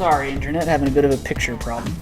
Sorry, internet, having a bit of a picture problem.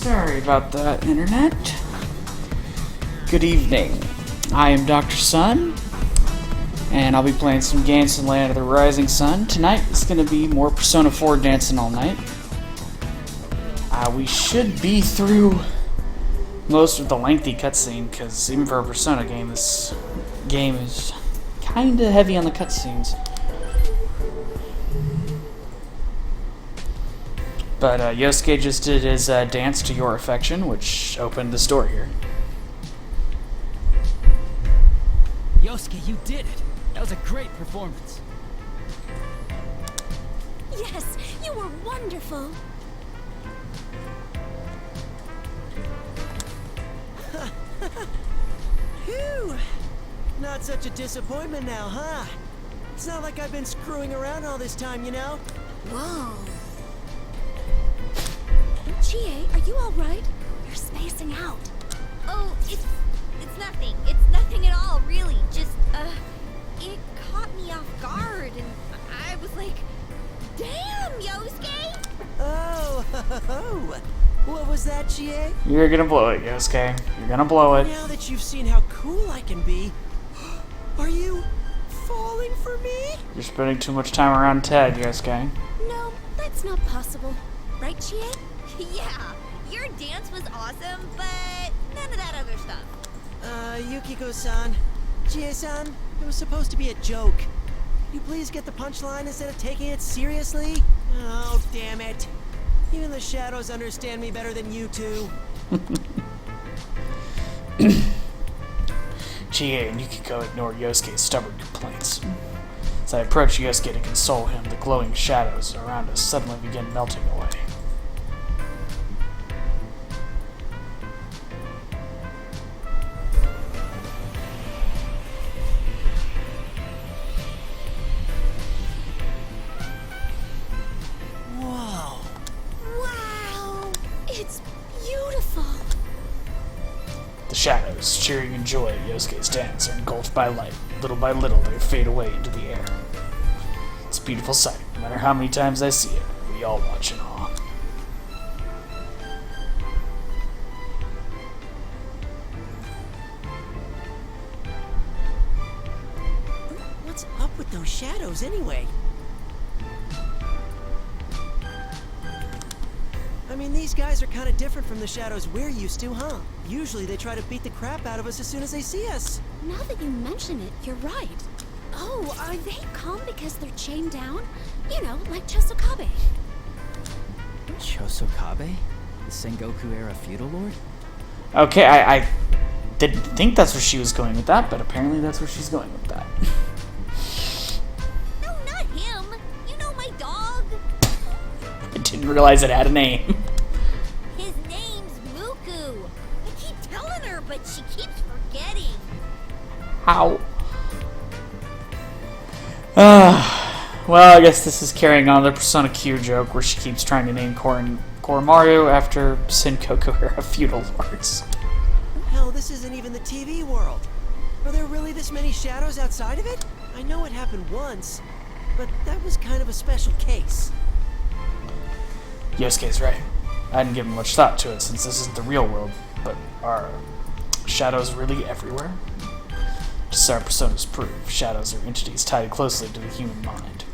Sorry about that, Internet. Good evening. I am Dr. Sun, and I'll be playing some games in Land of the Rising Sun. Tonight it's going to be more Persona 4 dancing all night. We should be through most of the lengthy cutscene, because even for a Persona game, this game is kinda heavy on the cutscenes. But Yosuke just did his dance to Your Affection, which opened the store here. Yosuke, you did it! That was a great performance. Yes, you were wonderful. Phew! Not such a disappointment now, huh? It's not like I've been screwing around all this time, you know? Whoa. Chie, are you all right? You're spacing out. Oh, it's nothing. It's nothing at all, really. Just, it caught me off guard, and I was like, damn, Yosuke! Oh, what was that, Chie? You're gonna blow it, Yosuke. You're gonna blow it. Now that you've seen how cool I can be, are you falling for me? You're spending too much time around Ted, Yosuke. No, that's not possible. Right, Chie? Yeah, your dance was awesome, but none of that other stuff. Yukiko-san, Chie-san, it was supposed to be a joke. Can you please get the punchline instead of taking it seriously? Oh, damn it. Even the shadows understand me better than you two. Chie and Yukiko ignore Yosuke's stubborn complaints. As I approach Yosuke to console him, the glowing shadows around us suddenly begin melting away. Whoa. Wow. It's beautiful. The shadows, cheering in joy at Yosuke's dance, are engulfed by light. Little by little, they fade away into the air. It's a beautiful sight. No matter how many times I see it, we all watch in awe. What's up with those shadows anyway? I mean, these guys are kind of different from the shadows we're used to, huh? Usually they try to beat the crap out of us as soon as they see us. Now that you mention it, you're right. Oh, are they calm because they're chained down? You know, like Chosokabe. Chosokabe? The Sengoku-era feudal lord? Okay, I didn't think that's where she was going with that, but apparently that's where she's going with that. No, not him. You know my dog. I didn't realize it had a name. His name's Muku. I keep telling her, but she keeps forgetting. How? Well, I guess this is carrying on the Persona Q joke where she keeps trying to name Koromaru after Sengoku-era feudal lords. Hell, this isn't even the TV world. Are there really this many shadows outside of it? I know it happened once, but that was kind of a special case. Yosuke's right. I hadn't given much thought to it since this isn't the real world, but are shadows really everywhere? Just as our personas prove, shadows are entities tied closely to the human mind.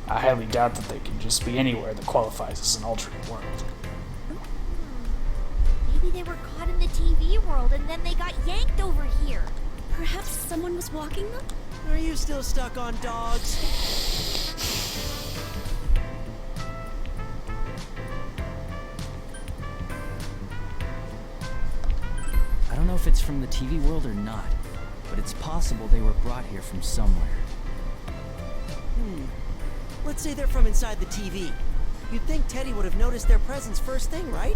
I highly doubt that they can just be anywhere that qualifies as an alternate world. Maybe they were caught in the TV world and then they got yanked over here. Perhaps someone was walking them? Are you still stuck on dogs? I don't know if it's from the TV world or not, but it's possible they were brought here from somewhere. Let's say they're from inside the TV. You'd think Teddy would have noticed their presence first thing, right?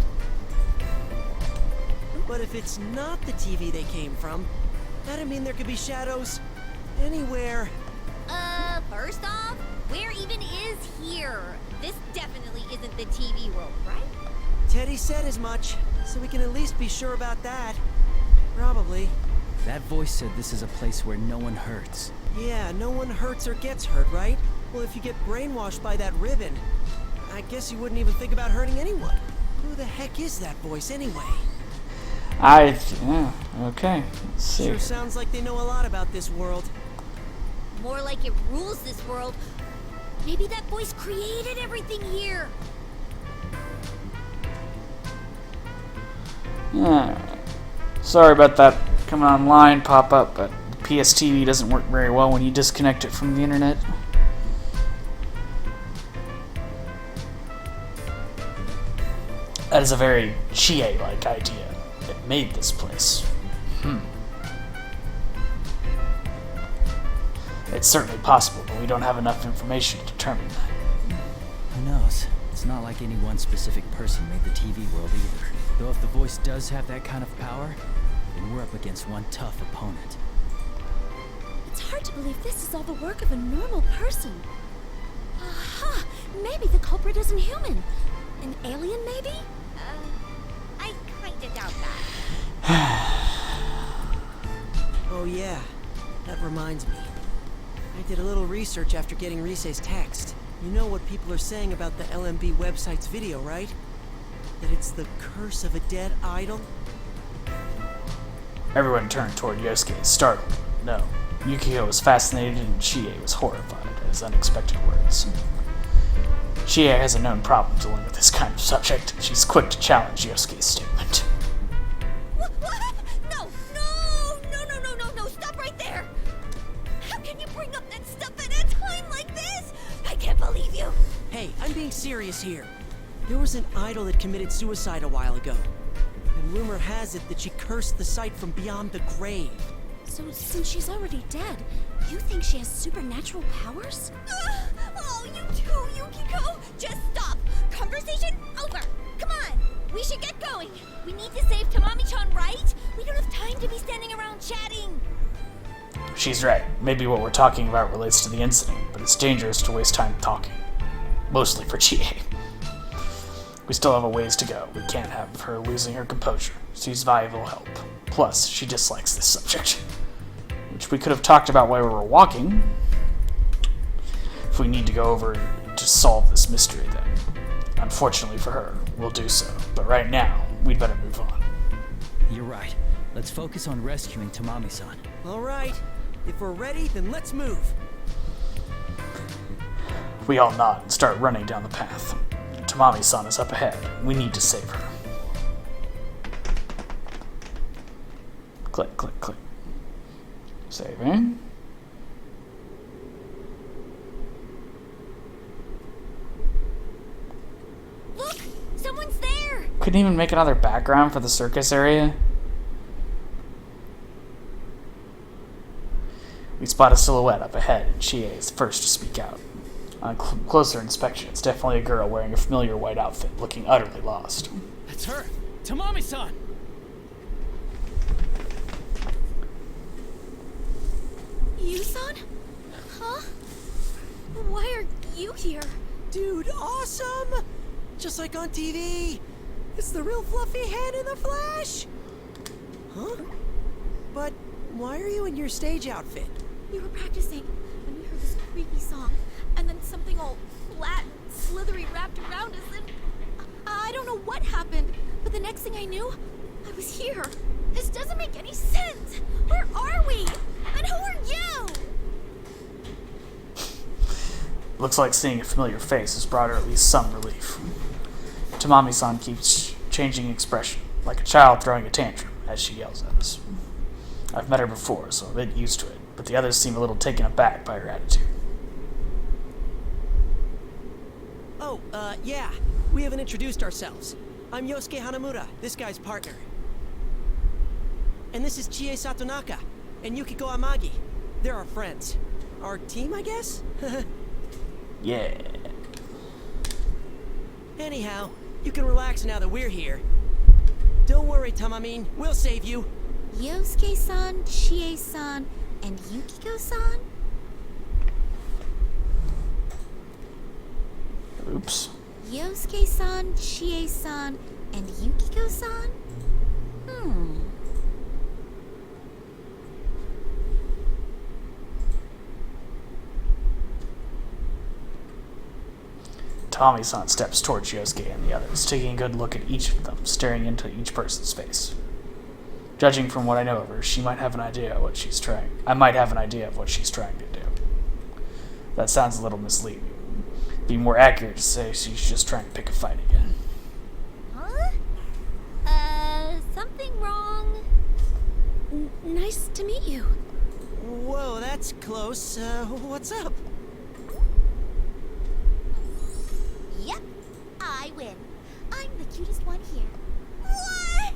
But if it's not the TV they came from, that'd mean there could be shadows anywhere. First off, where even is here? This definitely isn't the TV world, right? Teddy said as much, so we can at least be sure about that. Probably. That voice said this is a place where no one hurts. Yeah, no one hurts or gets hurt, right? Well, if you get brainwashed by that ribbon, I guess you wouldn't even think about hurting anyone. Who the heck is that voice anyway? Okay. Let's see. Sure sounds like they know a lot about this world. More like it rules this world. Maybe that voice created everything here. Alright. Sorry about that coming online pop-up, but PSTV doesn't work very well when you disconnect it from the internet. That is a very Chie-like idea. It made this place. It's certainly possible, but we don't have enough information to determine that. Who knows? It's not like any one specific person made the TV world either. Though if the voice does have that kind of power, then we're up against one tough opponent. It's hard to believe this is all the work of a normal person. Aha! Maybe the culprit isn't human. An alien, maybe? I kinda doubt that. Oh yeah, that reminds me. I did a little research after getting Rise's text. You know what people are saying about the LMB website's video, right? That it's the curse of a dead idol? Everyone turned toward Yosuke, startled. No, Yukiko was fascinated and Chie was horrified at his unexpected words. Chie has a known problem dealing with this kind of subject, and she's quick to challenge Yosuke's statement. What? No! Stop right there! How can you bring up that stuff at a time like this? I can't believe you! Hey, I'm being serious here. There was an idol that committed suicide a while ago. And rumor has it that she cursed the site from beyond the grave. So since she's already dead, you think she has supernatural powers? Oh, you too, Yukiko! Just stop! Conversation over! Come on! We should get going! We need to save Tamami-chan, right? We don't have time to be standing around chatting! She's right. Maybe what we're talking about relates to the incident, but it's dangerous to waste time talking. Mostly for Chie. We still have a ways to go. We can't have her losing her composure. She's valuable help. Plus, she dislikes this subject. Which we could have talked about while we were walking. If we need to go over to solve this mystery, then. Unfortunately for her, we'll do so. But right now, we'd better move on. You're right. Let's focus on rescuing Tamami-san. All right. If we're ready, then let's move. We all nod and start running down the path. Tamami-san is up ahead. We need to save her. Click, click, click. Saving. Look! Someone's there! Couldn't even make another background for the circus area. We spot a silhouette up ahead, and Chie is the first to speak out. On closer inspection, it's definitely a girl wearing a familiar white outfit, looking utterly lost. That's her! Tamami-san! You-san? Huh? Why are you here? Dude, awesome! Just like on TV. It's the real fluffy head in the flesh. Huh? But why are you in your stage outfit? We were practicing, and we heard this creepy song, and then something all flat and slithery wrapped around us, and I don't know what happened, but the next thing I knew, I was here. This doesn't make any sense. Where are we? And who are you? Looks like seeing a familiar face has brought her at least some relief. Tamami-san keeps changing expression, like a child throwing a tantrum, as she yells at us. I've met her before, so I'm a bit used to it, but the others seem a little taken aback by her attitude. Oh, yeah. We haven't introduced ourselves. I'm Yosuke Hanamura, this guy's partner. And this is Chie Satonaka and Yukiko Amagi. They're our friends. Our team, I guess? Yeah. Anyhow, you can relax now that we're here. Don't worry, Tamamin. We'll save you. Yosuke-san, Chie-san, and Yukiko-san? Oops. Yosuke-san, Chie-san, and Yukiko-san? Tamami-san steps towards Yosuke and the others, taking a good look at each of them, staring into each person's face. Judging from what I know of her, she might have an idea of what she's trying. I might have an idea of what she's trying to do. That sounds a little misleading. It'd be more accurate to say she's just trying to pick a fight again. Huh? Something wrong? Nice to meet you. Whoa, that's close. What's up? Yep, I win. I'm the cutest one here. What?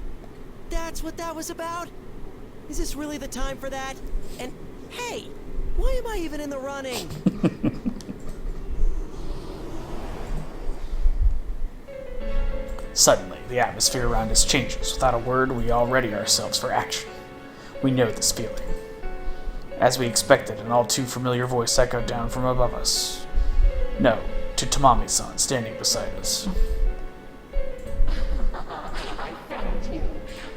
That's what that was about? Is this really the time for that? And hey, why am I even in the running? Suddenly, the atmosphere around us changes. Without a word, we all ready ourselves for action. We know this feeling. As we expected, an all too familiar voice echoed down from above us. No, to Tamami-san standing beside us. I found you.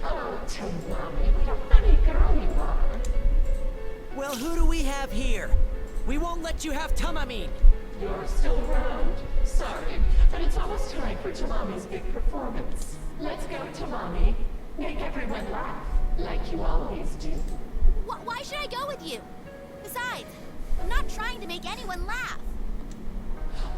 Oh, Tamami, what a funny girl you are. Well, who do we have here? We won't let you have Tamami. You're still around. Sorry, but it's almost time for Tamami's big performance. Let's go, Tamami. Make everyone laugh, like you always do. Why should I go with you? Besides, I'm not trying to make anyone laugh.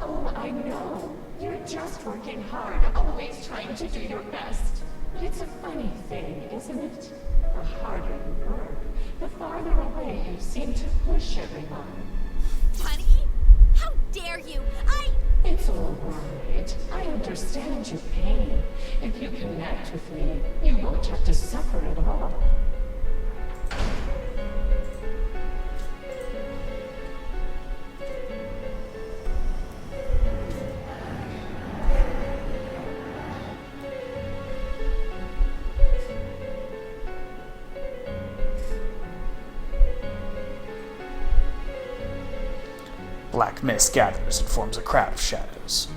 Oh, I know. You're just working hard, always trying to do your best. But it's a funny thing, isn't it? The harder you work, the farther away you seem to push everyone. Funny? How dare you? It's all right. I understand your pain. If you connect with me, you won't have to suffer at all. Black mist gathers and forms a crowd of shadows.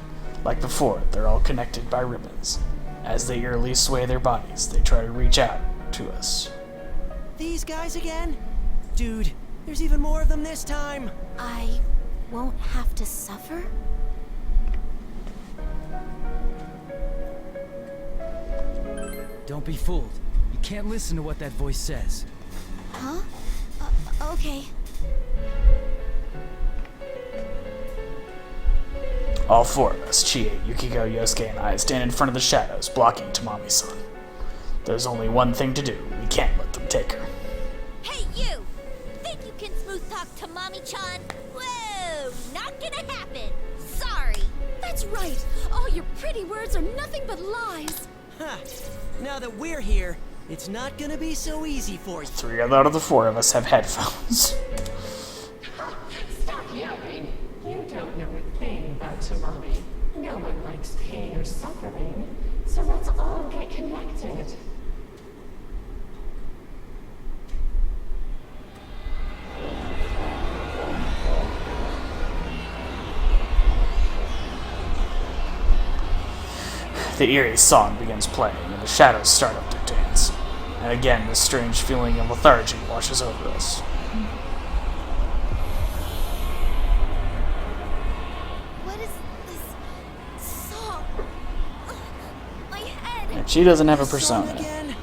Like before, they're all connected by ribbons. As they eerily sway their bodies, they try to reach out to us. These guys again? Dude, there's even more of them this time. I won't have to suffer? Don't be fooled. You can't listen to what that voice says. Huh? Okay. All four of us, Chie, Yukiko, Yosuke, and I, stand in front of the shadows, blocking Tamami-san. There's only one thing to do. We can't let them take her. Hey, you! Think you can smooth talk to Mommy-chan? Whoa! Not gonna happen! Sorry! That's right. All your pretty words are nothing but lies. Huh. Now that we're here, it's not gonna be so easy for you. 3 out of the 4 of us have headphones. Stop yelling. You don't know a thing about Tamami. No one likes pain or suffering. So let's all get connected. The eerie song begins playing, and the shadows start up to dance. And again, this strange feeling of lethargy washes over us. What is this song? My head. And she doesn't have a This song persona. again?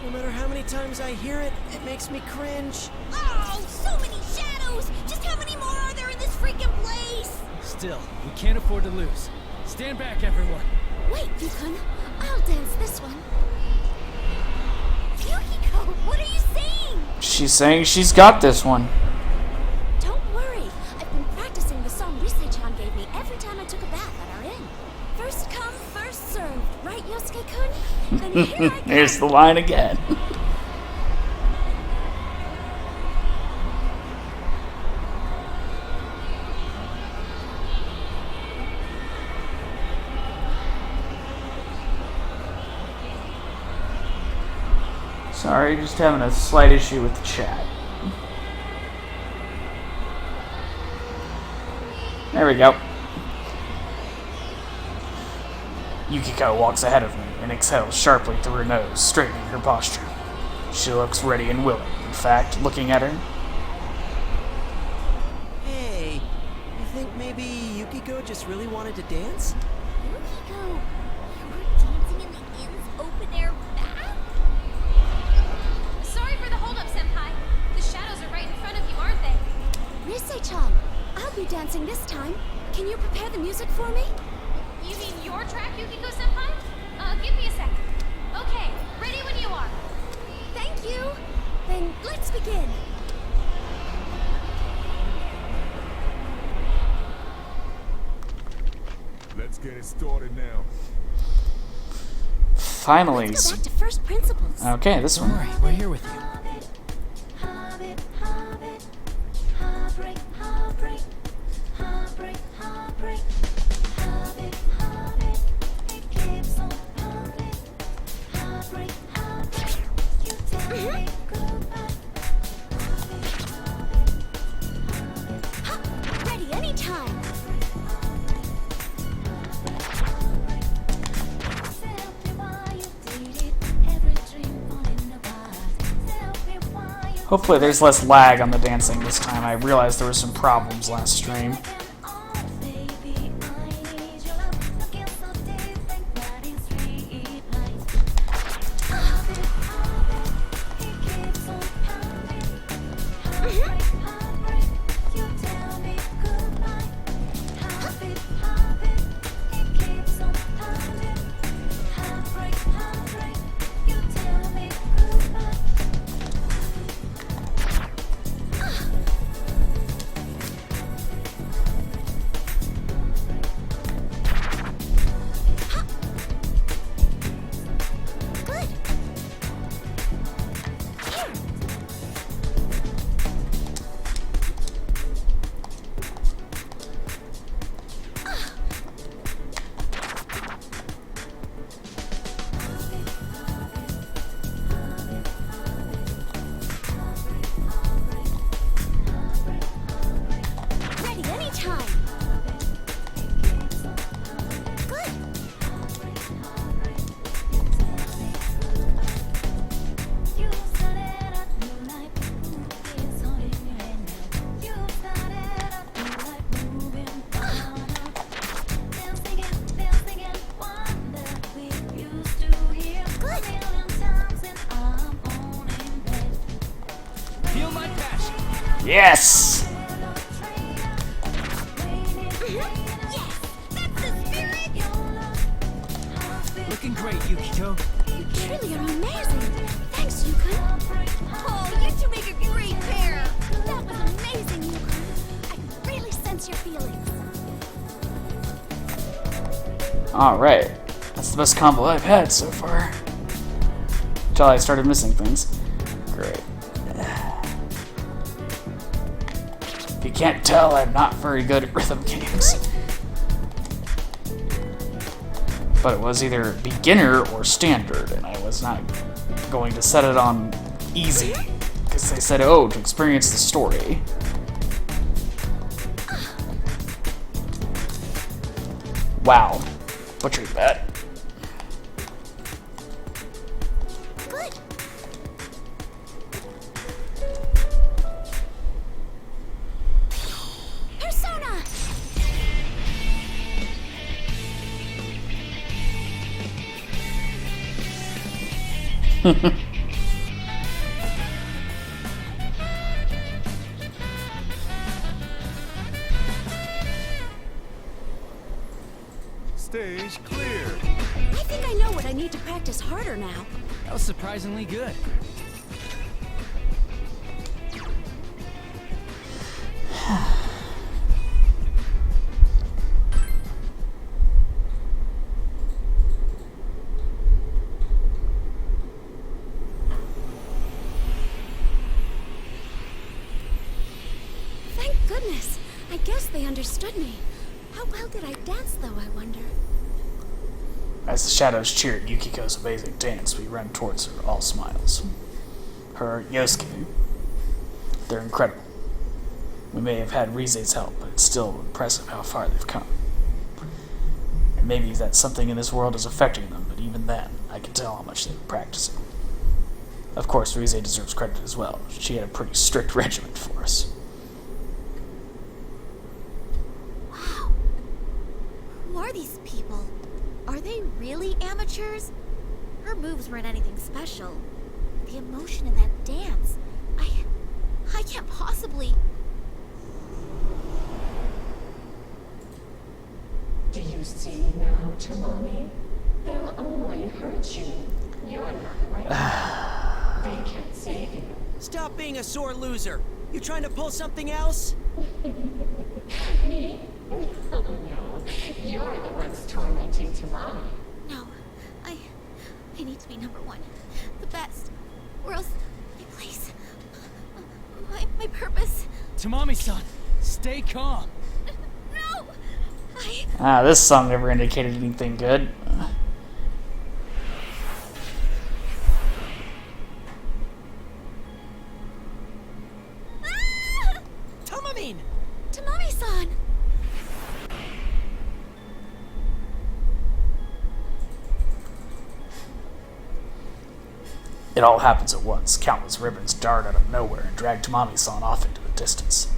No matter how many times I hear it, it makes me cringe. Oh, so many shadows! Just how many more are there in this freaking place? Still, we can't afford to lose. Stand back, everyone. Wait, Yukon. I'll dance this one. Yukiko, what are you saying? She's saying she's got this one. Don't worry. I've been practicing the song Risei-chan gave me every time I took a bath at our inn. First come, first served. Right, Yosuke-kun? Then here I come. Here's the line again. Sorry, just having a slight issue with the chat. There we go. Yukiko walks ahead of me and exhales sharply through her nose, straightening her posture. She looks ready and willing. In fact, looking at her, Hey, you think maybe Yukiko Yukiko just really wanted to dance? Yukiko, you were dancing in the inn's open-air bath? Sorry for the holdup, Senpai. The shadows are right in front of you, aren't they? Rise-chan, I'll be dancing this time. Can you prepare the music for me? You mean your track, Yukiko-senpai? Give me a second. Okay, ready when you are. Thank you. Then let's begin. Let's get it started now. Finally. Let's go back to first principles. Okay, this Don't one. worry, we're here with you. Ready anytime. Hopefully there's less lag on the dancing this time. I realized there were some problems last stream. Ready anytime. Good. Feel my passion. Yes! Looking great, Yukiko. You truly are amazing. Thanks, Yukon. Oh, you two make a great pair. That was amazing, Yukon. I really sense your feelings. Alright. That's the best combo I've had so far. Until I started missing things. Great. If you can't tell, I'm not very good at rhythm games. But it was either beginner or standard, and I was not going to set it on easy. Because they said, oh, to experience the story. Wow. Butchered that. Good. Persona! Stage clear. I think I know what I need to practice harder now. That was surprisingly good. Thank goodness. I guess they understood me. How well did I dance, though, I wonder? As the shadows cheered Yukiko's amazing dance, we ran towards her, all smiles. Her Yosuke, they're incredible. We may have had Rize's help, but it's still impressive how far they've come. And maybe that something in this world is affecting them, but even then, I can tell how much they've been practicing. Of course, Rize deserves credit as well. She had a pretty strict regimen for us. Wow. really amateurs? Her moves weren't anything special. The emotion in that dance. I can't possibly. Do you see now, Tamami? They'll only hurt you. You're not right. They can't save you. Stop being a sore loser. You trying to pull something else? Me? Oh no. You're the ones tormenting Tamami. No, I need to be number one, the best, or else my place, my purpose. Tamami-san, stay calm. No, This song never indicated anything good. Tamamine! Tamami-san. It all happens at once. Countless ribbons dart out of nowhere and drag Tamami-san off into the distance.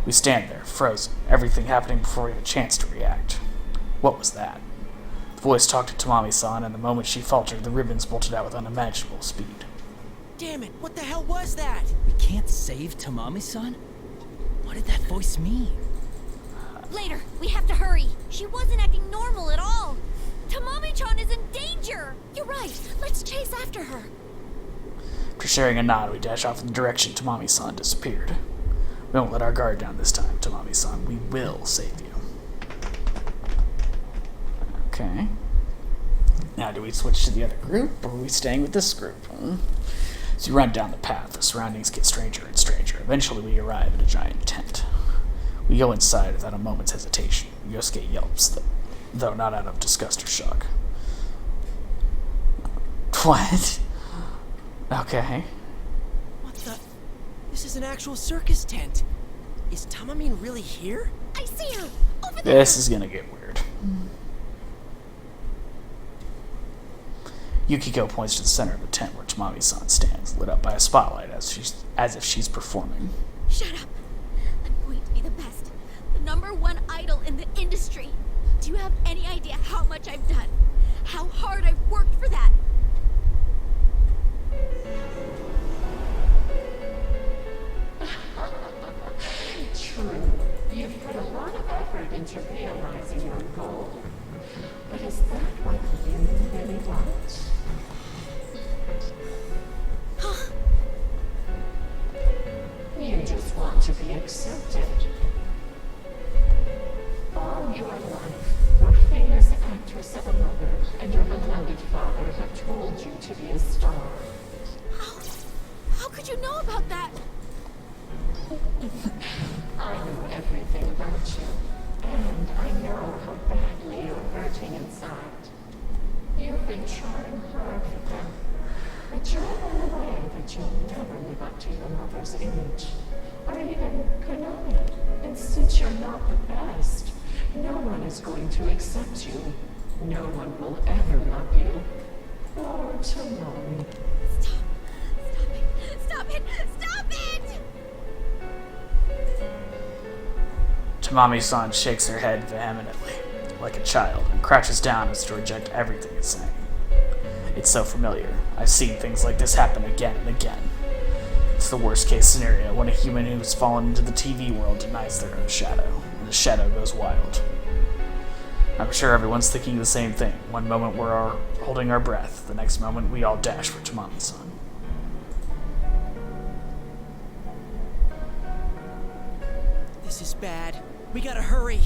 We stand there, frozen, everything happening before we have a chance to react. What was that? The voice talked to Tamami-san, and the moment she faltered, the ribbons bolted out with unimaginable speed. Damn it, what the hell was that? We can't save Tamami-san? What did that voice mean? Later, we have to hurry. She wasn't acting normal at all. Tamami-chan is in danger. You're right. Let's chase after her. After sharing a nod, we dash off in the direction Tamami-san disappeared. We won't let our guard down this time, Tamami-san. We will save you. Okay. Now, do we switch to the other group, or are we staying with this group? As you run down the path, the surroundings get stranger and stranger. Eventually, we arrive at a giant tent. We go inside without a moment's hesitation. Yosuke yelps, though not out of disgust or shock. What? Okay. What the? This is an actual circus tent. Is Tamamine really here? I see her over there. This is gonna get weird. Yukiko points to the center of the tent where Tamami-san stands, lit up by a spotlight as if she's performing. Shut up. I'm going to be the best, the #1 idol in the industry. Do you have any idea how much I've done? How hard I've worked for that? True. You've put a lot of effort into realizing your goal. But is that what you really want? You just want to be accepted. All your life, your famous actress of a mother and your beloved father have told you to be a star. How could you know about that? I know everything about you, and I know how badly you're hurting inside. You've been trying hard for them, but you're aware that you'll never live up to your mother's image, or even Konami. And since you're not the best, no one is going to accept you. No one will ever love you. Or Tamami. Stop it! Stop it! Tamami-san shakes her head vehemently, like a child, and crouches down as to reject everything it's saying. It's so familiar. I've seen things like this happen again and again. It's the worst case scenario when a human who's fallen into the TV world denies their own shadow, and the shadow goes wild. I'm sure everyone's thinking the same thing. One moment we're holding our breath, the next moment we all dash for Tamami-san. This is bad. We gotta hurry.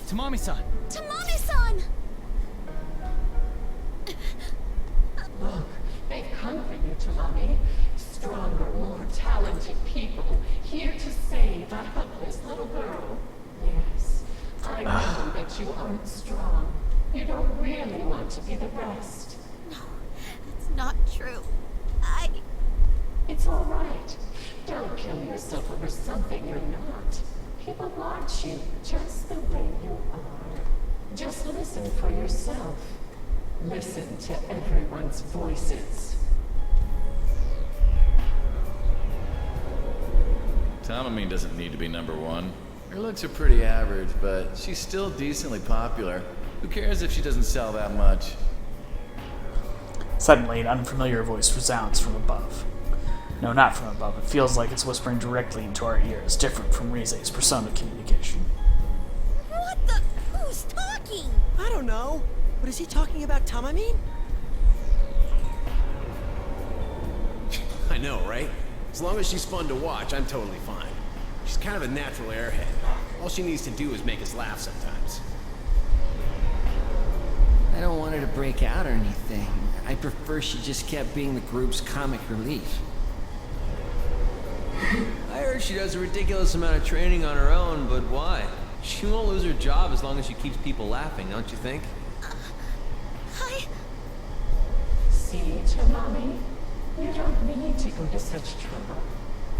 Tamami-san! Tamami-san! Look, they've come for you, Tamami. Stronger, more talented people here to save a helpless little girl. Yes, I know that you aren't strong. You don't really want to be the best. No, that's not true. It's all right. Don't kill yourself over something you're not. People want you just the way you are. Just listen for yourself. Listen to everyone's voices. Tamami doesn't need to be #1. Her looks are pretty average, but she's still decently popular. Who cares if she doesn't sell that much? Suddenly, an unfamiliar voice resounds from above. No, not from above. It feels like it's whispering directly into our ears, different from Rize's persona communication. What the? Who's talking? I don't know. But is he talking about Tamamine? I know, right? As long as she's fun to watch, I'm totally fine. She's kind of a natural airhead. All she needs to do is make us laugh sometimes. I don't want her to break out or anything. I prefer she just kept being the group's comic relief. I heard she does a ridiculous amount of training on her own, but why? She won't lose her job as long as she keeps people laughing, don't you think? Hi. See, Tamami? You don't need to go to such trouble.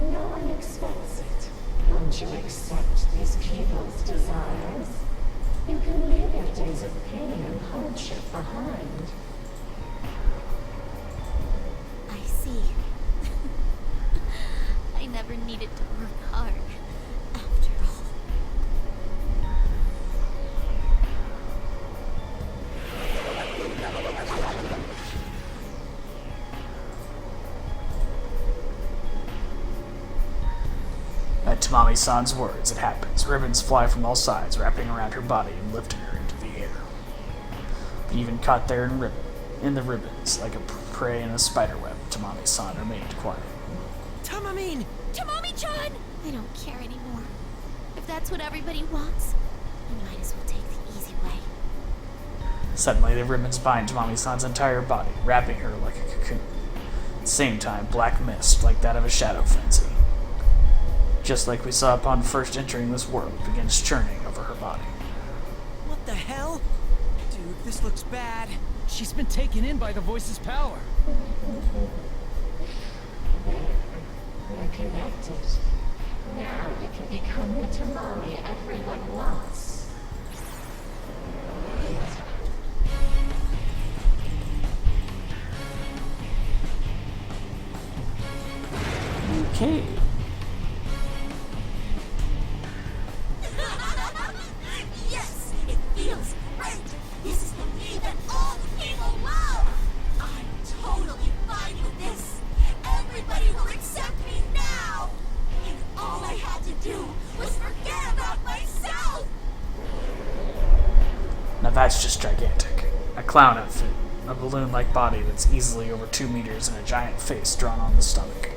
No one expects it. Once you accept these people's desires, you can leave your days of pain and hardship behind. I see. I never needed to work hard, after all. At Tamami-san's words, it happens. Ribbons fly from all sides, wrapping around her body and lifting her into the air. But even caught there in the ribbons, like a prey in a spider web, Tamami-san remained quiet. Tamamine! Tamami-chan! I don't care anymore. If that's what everybody wants, I might as well take the easy way. Suddenly, the ribbons bind Tamami-san's entire body, wrapping her like a cocoon. At the same time, black mist, like that of a shadow frenzy, just like we saw upon first entering this world, begins churning over her body. What the hell? Dude, this looks bad. She's been taken in by the voice's power. We're connected. Now you can become the Tamami everyone wants. Okay. Yes, it feels great. This is the me that all the people love. I'm totally fine with this. Everybody will accept me now. And all I had to do was forget about myself. Now that's just gigantic. A clown outfit, a balloon-like body that's easily over 2 meters, and a giant face drawn on the stomach.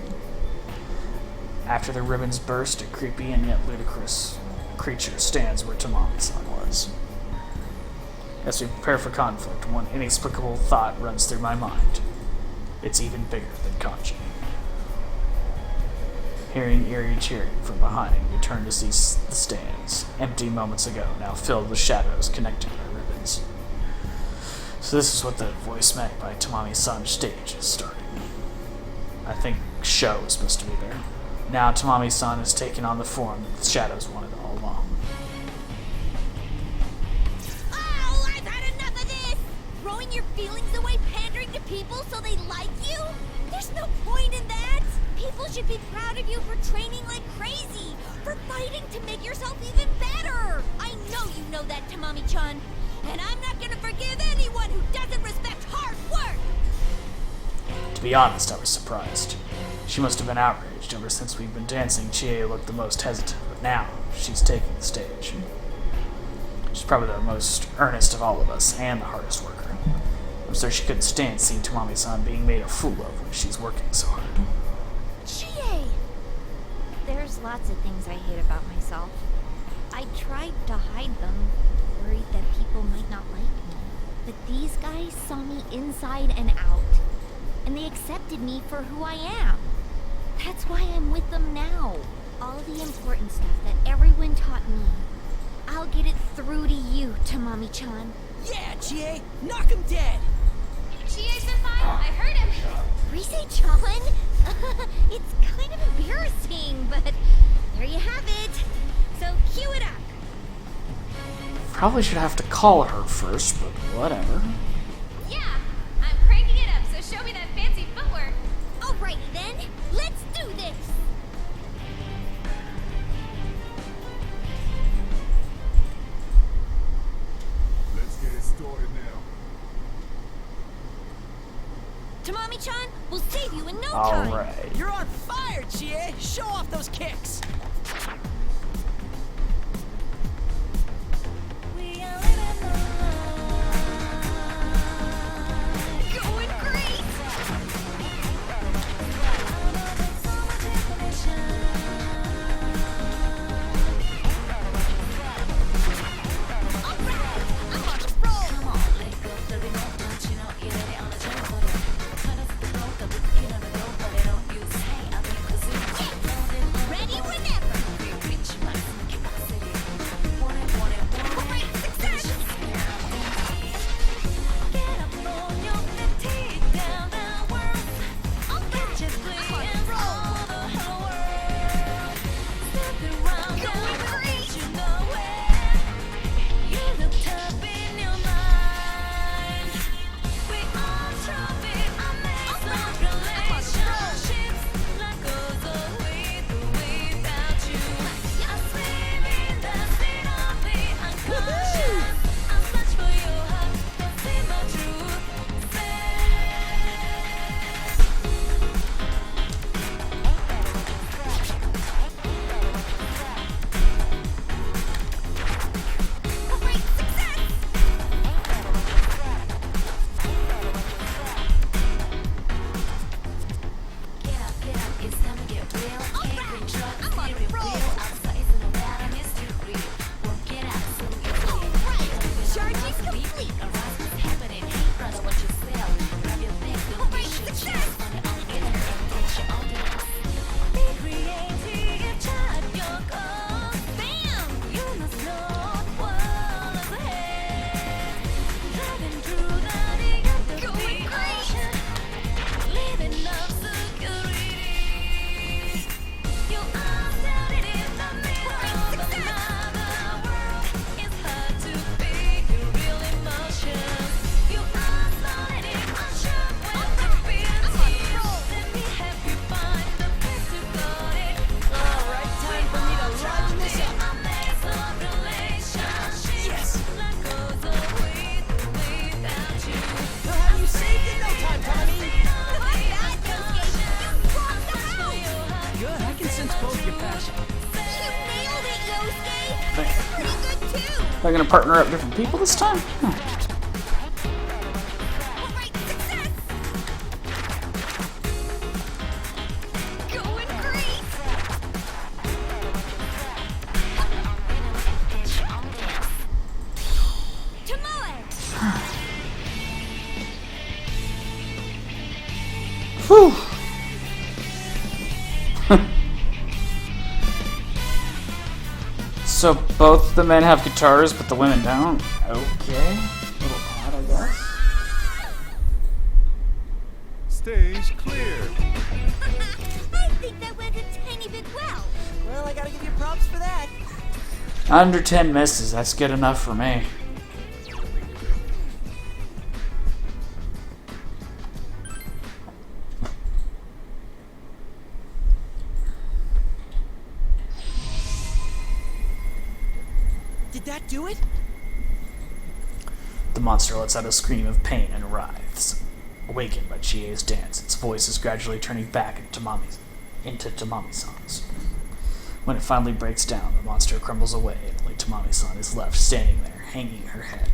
After the ribbons burst, a creepy and yet ludicrous creature stands where Tamami-san was. As we prepare for conflict, one inexplicable thought runs through my mind. It's even bigger than Kanji. Hearing eerie cheering from behind, we turn to see the stands, empty moments ago, now filled with shadows connected by ribbons. So this is what the voice meant by Tamami-san's stage is starting. I think Sho is supposed to be there. Now Tamami-san has taken on the form that the shadows wanted all along. Oh, I've had enough of this! Throwing your feelings away, pandering to people so they like you? There's no point in that! People should be proud of you for training like crazy, for fighting to make yourself even better! I know you know that, Tamami-chan, and I'm not gonna forgive anyone who doesn't respect hard work! To be honest, I was surprised. She must have been outraged. Ever since we've been dancing, Chie looked the most hesitant, but now she's taking the stage. She's probably the most earnest of all of us, and the hardest worker. I'm sure she couldn't stand seeing Tamami-san being made a fool of when she's working so hard. Chie! There's lots of things I hate about myself. I tried to hide them, worried that people might not like me. But these guys saw me inside and out, and they accepted me for who I am. That's why I'm with them now. All the important stuff that everyone taught me, I'll get it through to you, Tamami-chan. Yeah, Chie! Knock him dead! Chie-senpai, I heard him. Rise-chan? It's kind of embarrassing, but there you have it. So cue it up. Probably should have to call her first, but whatever. Yeah, I'm cranking it up, so show me that fancy footwork. Alrighty then, let's do this. Tamami-chan, we'll save you in no time. Alright. You're on fire, Chie! Show off those kicks! Going great! Ready whenever! Great success! Get up on your feet, down the world. I'll bet you play and roll the whole world. Step around, going great! You know it. You look tough in your mind. We all trophy, amazing relationships. Life goes away without you. I'm swimming the sea of the unconscious. I'm search for your heart, don't see my truth. Great success! Get up, it's time to get real. Can't control the steering wheel. Outside is no matter, mystery. Work it out so we get real. Charging complete. Arise, what's happening? Hey, brother, what you sell? Grab your things, don't be shit. Cheers on it, I'll get it. Get your own deal. Be creative, chart your goals. Bam! You must know what lies ahead. Driving through the day of the ocean. Living up security. You are standing in the middle of another world. It's hard to figure real emotions. You are solid, unsure when the fears here. Let me help you find the place to go it. Alright, time for me to liven this up. Amazing relationships. Yes. Life goes away without you. We'll have you saved in no time, Tommy! Good, I can sense both your passion. They're gonna partner up different people this time? Going great! Tomoe! Whew. So both the men have guitars, but the women don't? Okay. A little odd, I guess. Stage clear. I think that went a tiny bit well. Well, I gotta give you props for that. Under 10 misses, that's good enough for me. Did that do it? The monster lets out a scream of pain and writhes. Awakened by Chie's dance, its voice is gradually turning back into Tamami-san's. When it finally breaks down, the monster crumbles away, and only Tamami-san is left standing there, hanging her head.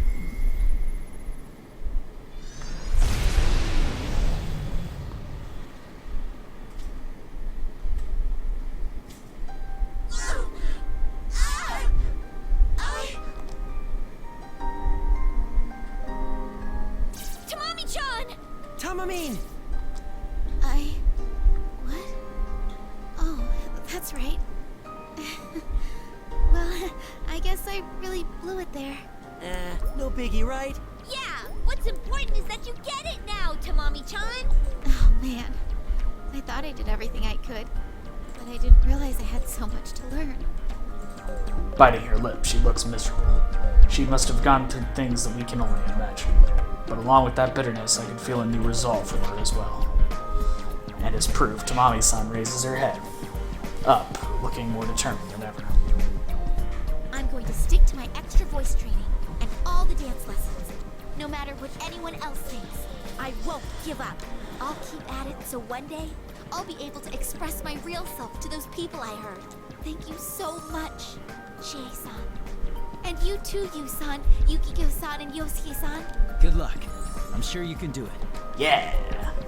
Tamami-chan! Tamamine! What? Oh, that's right. Well, I guess I really blew it there. No biggie, right? Yeah! What's important is that you get it now, Tamami-chan! Oh, man. I thought I did everything I could, but I didn't realize I had so much to learn. Biting her lip, she looks miserable. She must have gone through things that we can only imagine. But along with that bitterness, I can feel a new resolve from her as well. And as proof, Tamami-san raises her head up, looking more determined than ever. I'm going to stick to my extra voice training and all the dance lessons, no matter what anyone else thinks. I won't give up. I'll keep at it so one day, I'll be able to express my real self to those people I heard. Thank you so much, Chie-san. And you too, Yu-san, Yukiko-san, and Yosuke-san. Good luck. I'm sure you can do it. Yeah.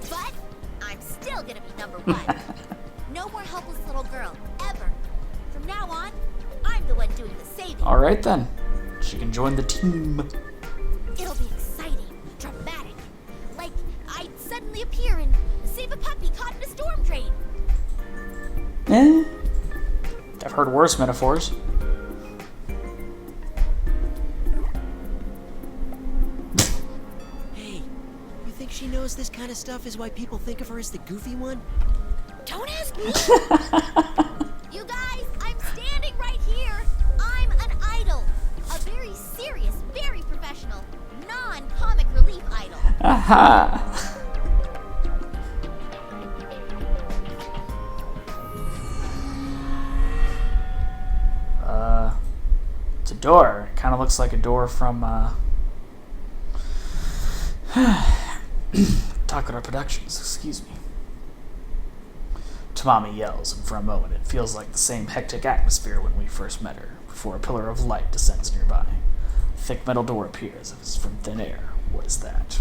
But I'm still gonna be number one. No more helpless little girl, ever. From now on, I'm the one doing the saving. All right then. She can join the team. It'll be exciting, dramatic. Like I'd suddenly appear and save a puppy caught in a storm drain. I've heard worse metaphors. Hey, you think she knows this kind of stuff is why people think of her as the goofy one? Don't ask me! You guys, I'm standing right here. I'm an idol. A very serious, very professional, non-comic relief idol. Aha! It's a door. It kind of looks like a door from Takara Productions, excuse me. Tamami yells, and for a moment it feels like the same hectic atmosphere when we first met her, before a pillar of light descends nearby. A thick metal door appears as if it's from thin air. What is that?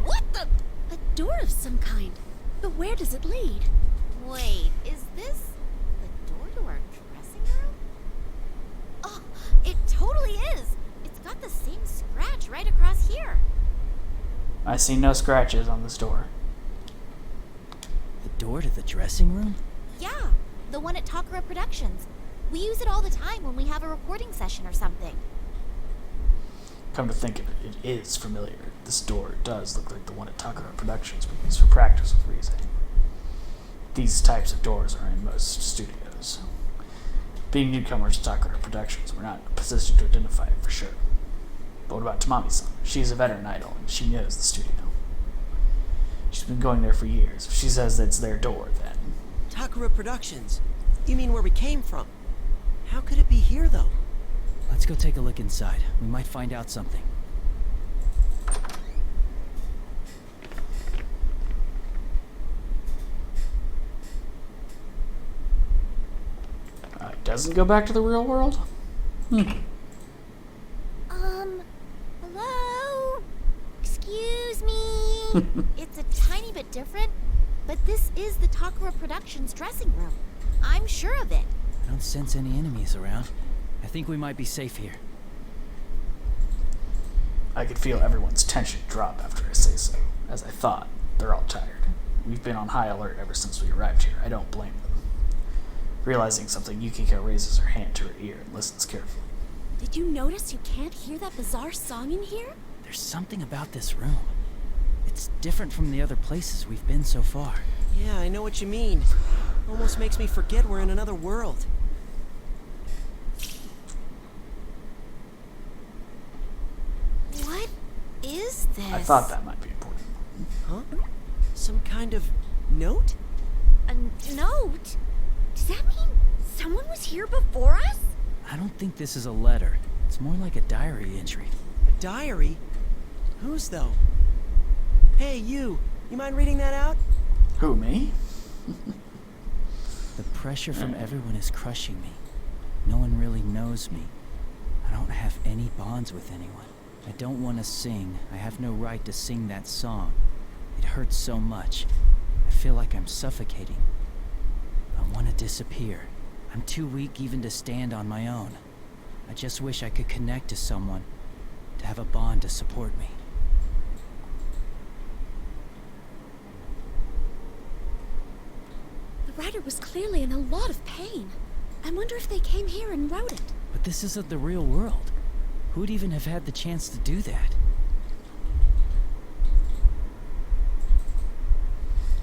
What the? A door of some kind. But where does it lead? Wait, is this the door to our dressing room? Oh, it totally is. It's got the same scratch right across here. I see no scratches on this door. The door to the dressing room? Yeah, the one at Takara Productions. We use it all the time when we have a recording session or something. Come to think of it, it is familiar. This door does look like the one at Takara Productions we use for practice with Rize. These types of doors are in most studios. Being newcomers to Takara Productions, we're not in a position to identify it for sure. But what about Tamami-san? She's a veteran idol, and she knows the studio. She's been going there for years. If she says it's their door, then... Takara Productions? You mean where we came from? How could it be here, though? Let's go take a look inside. We might find out something. It doesn't go back to the real world? Hello? Excuse me? It's a tiny bit different, but this is the Takara Productions dressing room. I'm sure of it. I don't sense any enemies around. I think we might be safe here. I could feel everyone's tension drop after I say so. As I thought, they're all tired. We've been on high alert ever since we arrived here. I don't blame them. Realizing something, Yukiko raises her hand to her ear and listens carefully. Did you notice you can't hear that bizarre song in here? There's something about this room. It's different from the other places we've been so far. Yeah, I know what you mean. Almost makes me forget we're in another world. What is this? I thought that might be important. Huh? Some kind of note? A note? Does that mean someone was here before us? I don't think this is a letter. It's more like a diary entry. A diary? Whose, though? Hey, you mind reading that out? Who, me? The pressure from everyone is crushing me. No one really knows me. I don't have any bonds with anyone. I don't want to sing. I have no right to sing that song. It hurts so much. I feel like I'm suffocating. I want to disappear. I'm too weak even to stand on my own. I just wish I could connect to someone, to have a bond to support me. The writer was clearly in a lot of pain. I wonder if they came here and wrote it. But this isn't the real world. Who would even have had the chance to do that?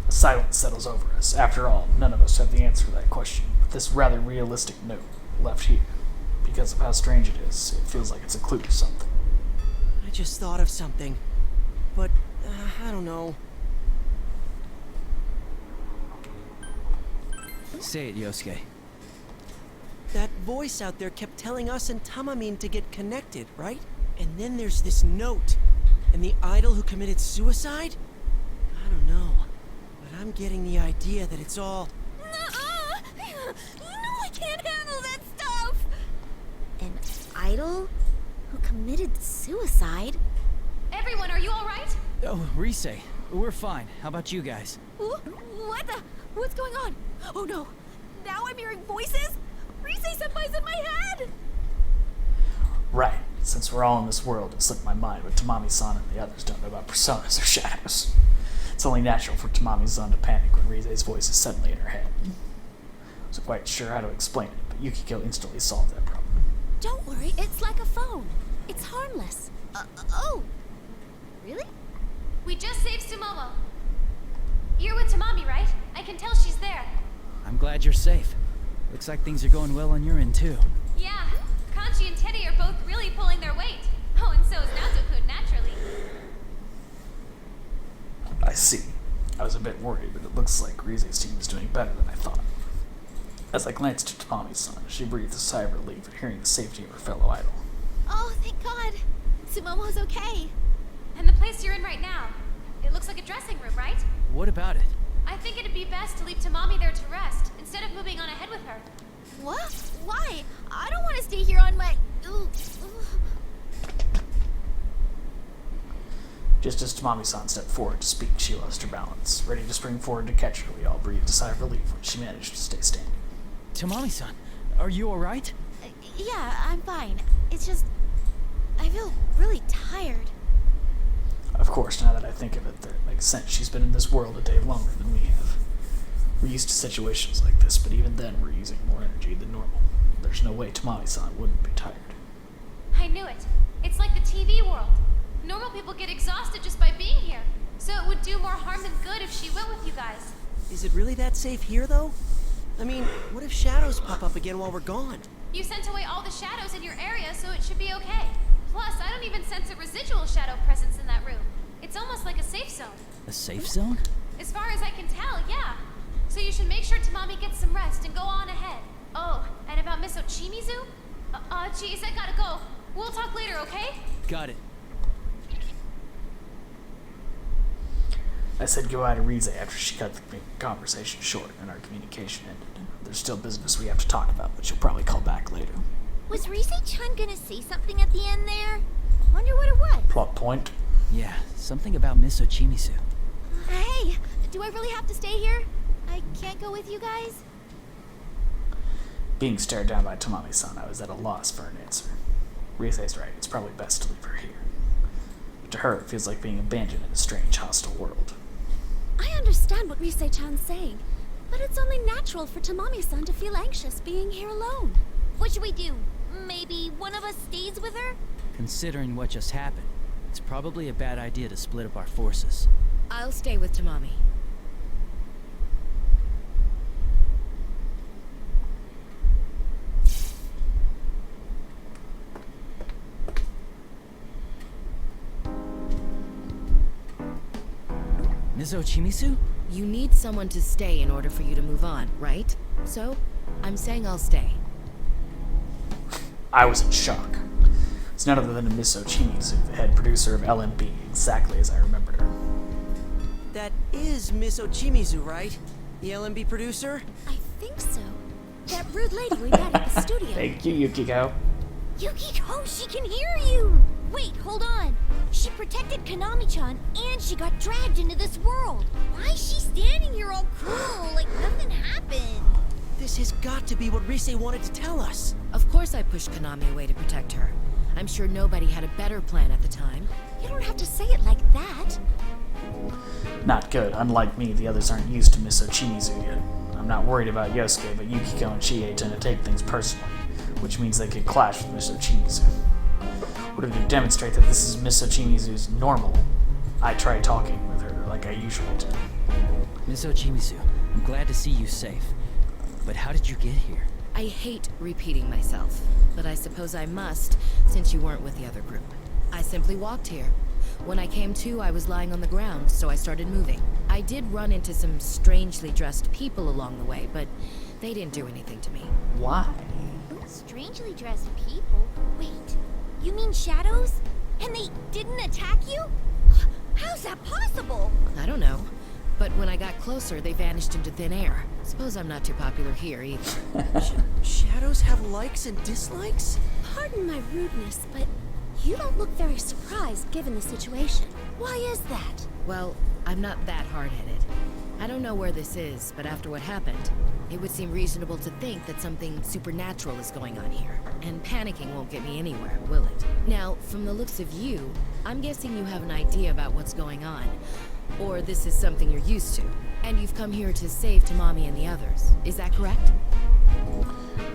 Silence settles over us. After all, none of us have the answer to that question. But this rather realistic note left here, because of how strange it is, it feels like it's a clue to something. I just thought of something. But, I don't know. Say it, Yosuke. That voice out there kept telling us and Tamamin to get connected, right? And then there's this note. And the idol who committed suicide? I don't know, but I'm getting the idea that it's all... No, I can't handle that stuff! An idol who committed suicide? Everyone, are you alright? Oh, Rise, we're fine. How about you guys? What the? What's going on? Oh no! Now I'm hearing voices? Rise-senpai's in my head! Right. Since we're all in this world, it slipped my mind, but Tamami-san and the others don't know about personas or shadows. It's only natural for Tamami-san to panic when Rize's voice is suddenly in her head. I wasn't quite sure how to explain it, but Yukiko instantly solved that problem. Don't worry, it's like a phone. It's harmless. Oh! Really? We just saved Sumomo. You're with Tamami, right? I can tell she's there. I'm glad you're safe. Looks like things are going well on your end, too. Yeah, Kanchi and Teddy are both really pulling their weight. Oh, and so is Nazo-kun, naturally. I see. I was a bit worried, but it looks like Rize's team is doing better than I thought. As I glanced at Tamami-san, she breathed a sigh of relief at hearing the safety of her fellow idol. Oh, thank God. Sumomo's okay. And the place you're in right now, it looks like a dressing room, right? What about it? I think it'd be best to leave Tamami there to rest, instead of moving on ahead with her. What? Why? I don't want to stay here on my... Ooh. Just as Tamami-san stepped forward to speak, she lost her balance. Ready to spring forward to catch her, we all breathed a sigh of relief when she managed to stay standing. Tamami-san, are you alright? Yeah, I'm fine. It's just... I feel really tired. Of course, now that I think of it, that makes sense. She's been in this world a day longer than we have. We're used to situations like this, but even then we're using more energy than normal. There's no way Tamami-san wouldn't be tired. I knew it. It's like the TV world. Normal people get exhausted just by being here, so it would do more harm than good if she went with you guys. Is it really that safe here, though? I mean, what if shadows pop up again while we're gone? You sent away all the shadows in your area, so it should be okay. Plus, I don't even sense a residual shadow presence in that room. It's almost like a safe zone. A safe zone? As far as I can tell, yeah. So you should make sure Tamami gets some rest and go on ahead. Oh, and about Miss Ochimizu? Geez, I gotta go. We'll talk later, okay? Got it. I said goodbye to Rize after she cut the conversation short and our communication ended. There's still business we have to talk about, but she'll probably call back later. Was Rise-chan gonna say something at the end there? Wonder what it was. Plot point? Yeah, something about Miss Ochimizu. Hey, do I really have to stay here? I can't go with you guys? Being stared down by Tamami-san, I was at a loss for an answer. Rize's right, it's probably best to leave her here. But to her, it feels like being abandoned in a strange, hostile world. I understand what Rise-chan's saying, but it's only natural for Tamami-san to feel anxious being here alone. What should we do? Maybe one of us stays with her? Considering what just happened, it's probably a bad idea to split up our forces. I'll stay with Tamami. Ms. Ochimizu? You need someone to stay in order for you to move on, right? So, I'm saying I'll stay. I was in shock. It's none other than Miss Ochimizu, the head producer of LMB, exactly as I remembered her. That is Miss Ochimizu, right? The LMB producer? I think so. That rude lady we met at the studio. Thank you, Yukiko. Yukiko, she can hear you! Wait, hold on. She protected Konami-chan, and she got dragged into this world. Why is she standing here all cruel, like nothing happened? This has got to be what Rise wanted to tell us. Of course I pushed Konami away to protect her. I'm sure nobody had a better plan at the time. You don't have to say it like that. Not good. Unlike me, the others aren't used to Miss Ochimizu yet. I'm not worried about Yosuke, but Yukiko and Chie tend to take things personally, which means they could clash with Miss Ochimizu. In order to demonstrate that this is Miss Ochimizu's normal, I try talking with her like I usually do. Ms. Ochimizu, I'm glad to see you safe. But how did you get here? I hate repeating myself, but I suppose I must, since you weren't with the other group. I simply walked here. When I came to, I was lying on the ground, so I started moving. I did run into some strangely dressed people along the way, but they didn't do anything to me. Why? Strangely dressed people? Wait, you mean shadows? And they didn't attack you? How's that possible? I don't know. But when I got closer, they vanished into thin air. Suppose I'm not too popular here either. Shadows have likes and dislikes? Pardon my rudeness, but you don't look very surprised given the situation. Why is that? Well, I'm not that hard-headed. I don't know where this is, but after what happened, it would seem reasonable to think that something supernatural is going on here. And panicking won't get me anywhere, will it? Now, from the looks of you, I'm guessing you have an idea about what's going on. Or this is something you're used to. And you've come here to save Tamami and the others. Is that correct?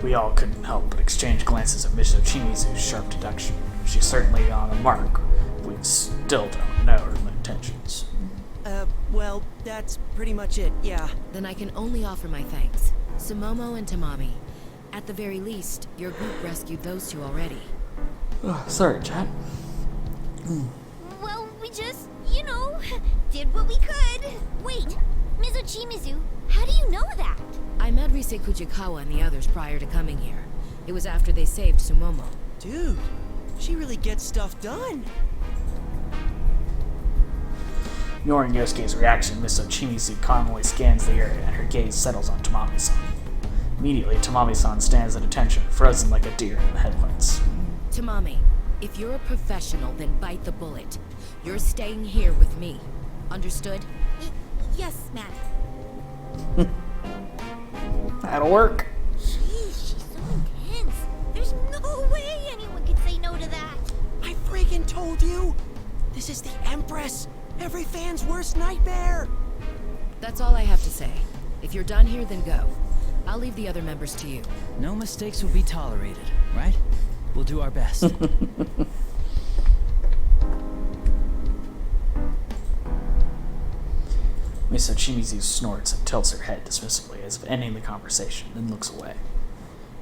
We all couldn't help but exchange glances at Miss Ochimizu's sharp deduction. She's certainly on the mark. We still don't know her intentions. Well, that's pretty much it, yeah. Then I can only offer my thanks. Sumomo and Tamami. At the very least, your group rescued those two already. Sorry, Chat. Well, we just, did what we could. Wait, Ms. Ochimizu, how do you know that? I met Rise Kujikawa and the others prior to coming here. It was after they saved Sumomo. Dude, she really gets stuff done. Ignoring Yosuke's reaction, Miss Ochimizu calmly scans the area and her gaze settles on Tamami-san. Immediately, Tamami-san stands at attention, frozen like a deer in the headlights. Tamami, if you're a professional, then bite the bullet. You're staying here with me. Understood? Yes, ma'am. That'll work. Jeez, she's so intense. There's no way anyone could say no to that. I freaking told you! This is the Empress! Every fan's worst nightmare! That's all I have to say. If you're done here, then go. I'll leave the other members to you. No mistakes will be tolerated, right? We'll do our best. Miss Ochimizu snorts and tilts her head dismissively as if ending the conversation, then looks away.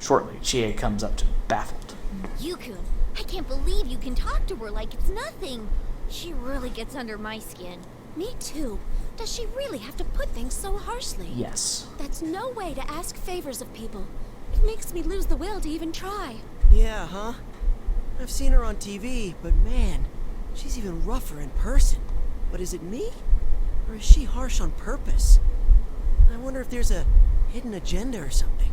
Shortly, Chie comes up to me, baffled. Yukun, I can't believe you can talk to her like it's nothing. She really gets under my skin. Me too. Does she really have to put things so harshly? Yes. That's no way to ask favors of people. It makes me lose the will to even try. Yeah, huh? I've seen her on TV, but man, she's even rougher in person. But is it me? Or is she harsh on purpose? I wonder if there's a hidden agenda or something.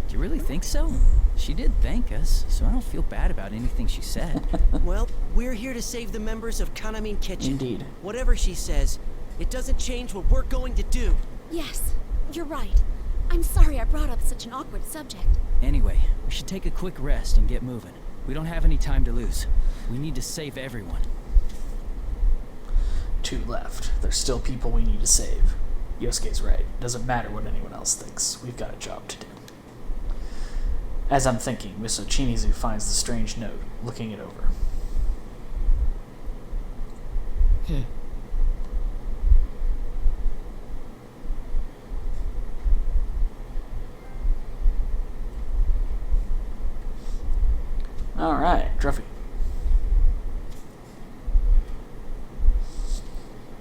Do you really think so? She did thank us, so I don't feel bad about anything she said. Well, we're here to save the members of Kanamin Kitchen. Indeed. Whatever she says, it doesn't change what we're going to do. Yes, you're right. I'm sorry I brought up such an awkward subject. Anyway, we should take a quick rest and get moving. We don't have any time to lose. We need to save everyone. 2 left. There's still people we need to save. Yosuke's right. Doesn't matter what anyone else thinks. We've got a job to do. As I'm thinking, Miss Ochimizu finds the strange note, looking it over. Alright, trophy.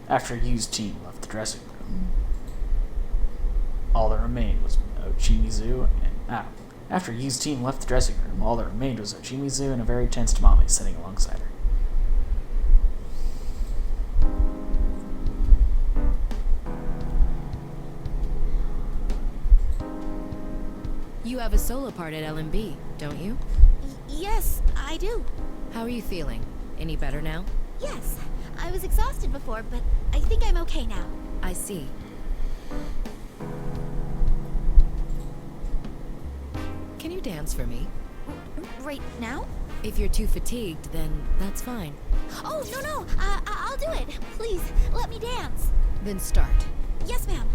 After Yu's team left the dressing room, all that remained was Ochimizu and After Yu's team left the dressing room, all that remained was Ochimizu and a very tense Tamami sitting alongside her. You have a solo part at LMB, don't you? Yes, I do. How are you feeling? Any better now? Yes, I was exhausted before, but I think I'm okay now. I see. Can you dance for me? Right now? If you're too fatigued, then that's fine. Oh, no, I'll do it. Please, let me dance. Then start. Yes, ma'am.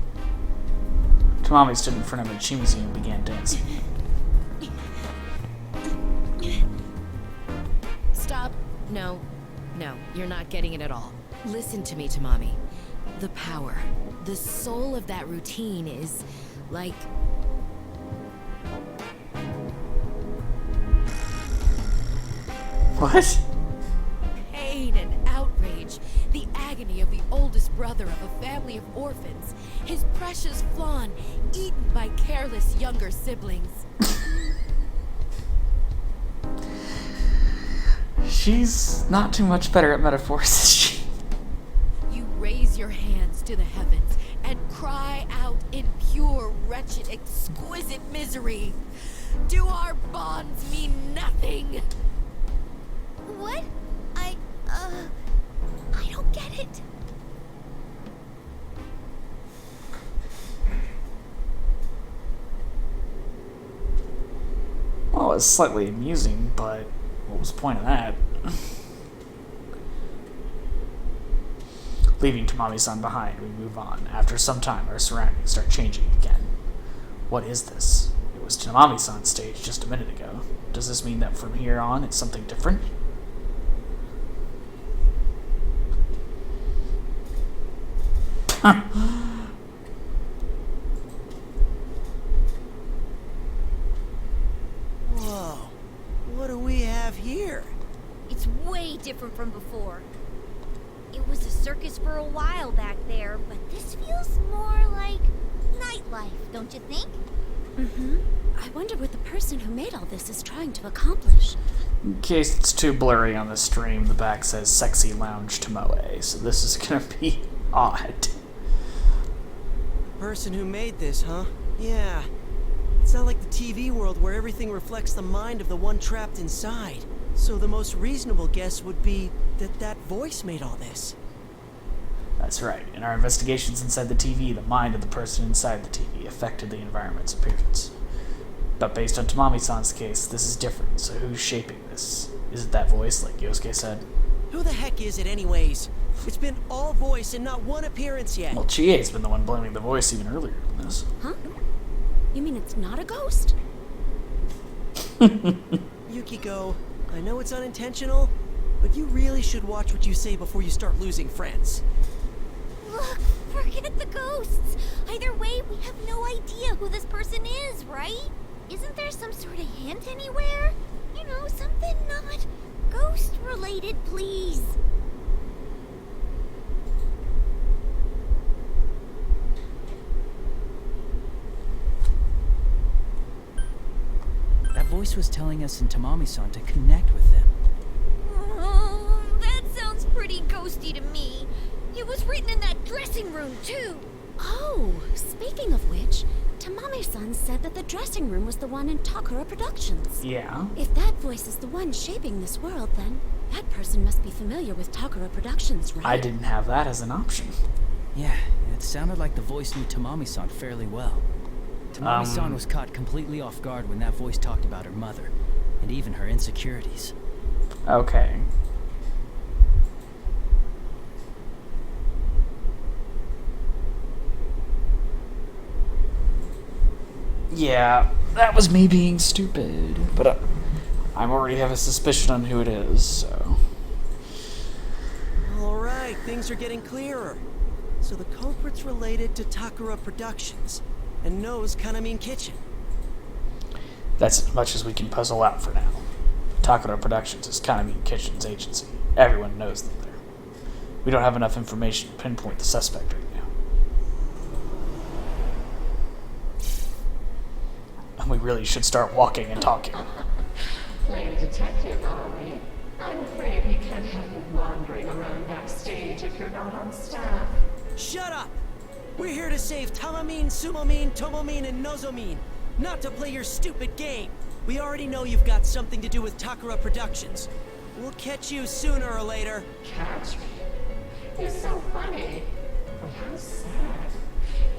Tamami stood in front of Ochimizu and began dancing. Stop. No, you're not getting it at all. Listen to me, Tamami. The power, the soul of that routine is like... What? pain and outrage, the agony of the oldest brother of a family of orphans, his precious Flan eaten by careless younger siblings. She's not too much better at metaphors, is she? You raise your hands to the heavens and cry out in pure, wretched, exquisite misery. Do our bonds mean nothing? What? I don't get it. Well, it's slightly amusing, but what was the point of that? Leaving Tamami-san behind, we move on. After some time, our surroundings start changing again. What is this? It was Tamami-san's stage just a minute ago. Does this mean that from here on, it's something different? Whoa. What do we have here? It's way different from before. It was a circus for a while back there, but this feels more like nightlife, don't you think? Mm-hmm. I wonder what the person who made all this is trying to accomplish. In case it's too blurry on the stream, the back says Sexy Lounge Tomoe, so this is gonna be odd. Person who made this, huh? Yeah. It's not like the TV world where everything reflects the mind of the one trapped inside. So the most reasonable guess would be that that voice made all this. That's right. In our investigations inside the TV, the mind of the person inside the TV affected the environment's appearance. But based on Tamami-san's case, this is different, so who's shaping this? Is it that voice, like Yosuke said? Who the heck is it anyways? It's been all voice and not one appearance yet. Well, Chie's been the one blaming the voice even earlier than this. Huh? You mean it's not a ghost? Yukiko, I know it's unintentional, but you really should watch what you say before you start losing friends. Look, forget the ghosts. Either way, we have no idea who this person is, right? Isn't there some sort of hint anywhere? You know, something not ghost-related, please. That voice was telling us and Tamami-san to connect with them. Oh, that sounds pretty ghosty to me. It was written in that dressing room, too. Oh, speaking of which, Tamami-san said that the dressing room was the one in Takara Productions. Yeah. If that voice is the one shaping this world, then that person must be familiar with Takara Productions, right? I didn't have that as an option. Yeah, it sounded like the voice knew Tamami-san fairly well. Tamami-san was caught completely off guard when that voice talked about her mother, and even her insecurities. Okay. Yeah, that was me being stupid, but I already have a suspicion on who it is, so... Alright, things are getting clearer. So the culprit's related to Takara Productions, and knows Kaname Kitchen. That's as much as we can puzzle out for now. Takara Productions is Kaname Kitchen's agency. Everyone knows them there. We don't have enough information to pinpoint the suspect right now. And we really should start walking and talking. Playing detective, are we? I'm afraid we can't have you wandering around backstage if you're not on staff. Shut up! We're here to save Tamamine, Sumomine, Tomomine, and Nozomine, not to play your stupid game. We already know you've got something to do with Takara Productions. We'll catch you sooner or later. Catch me? You're so funny. But how sad.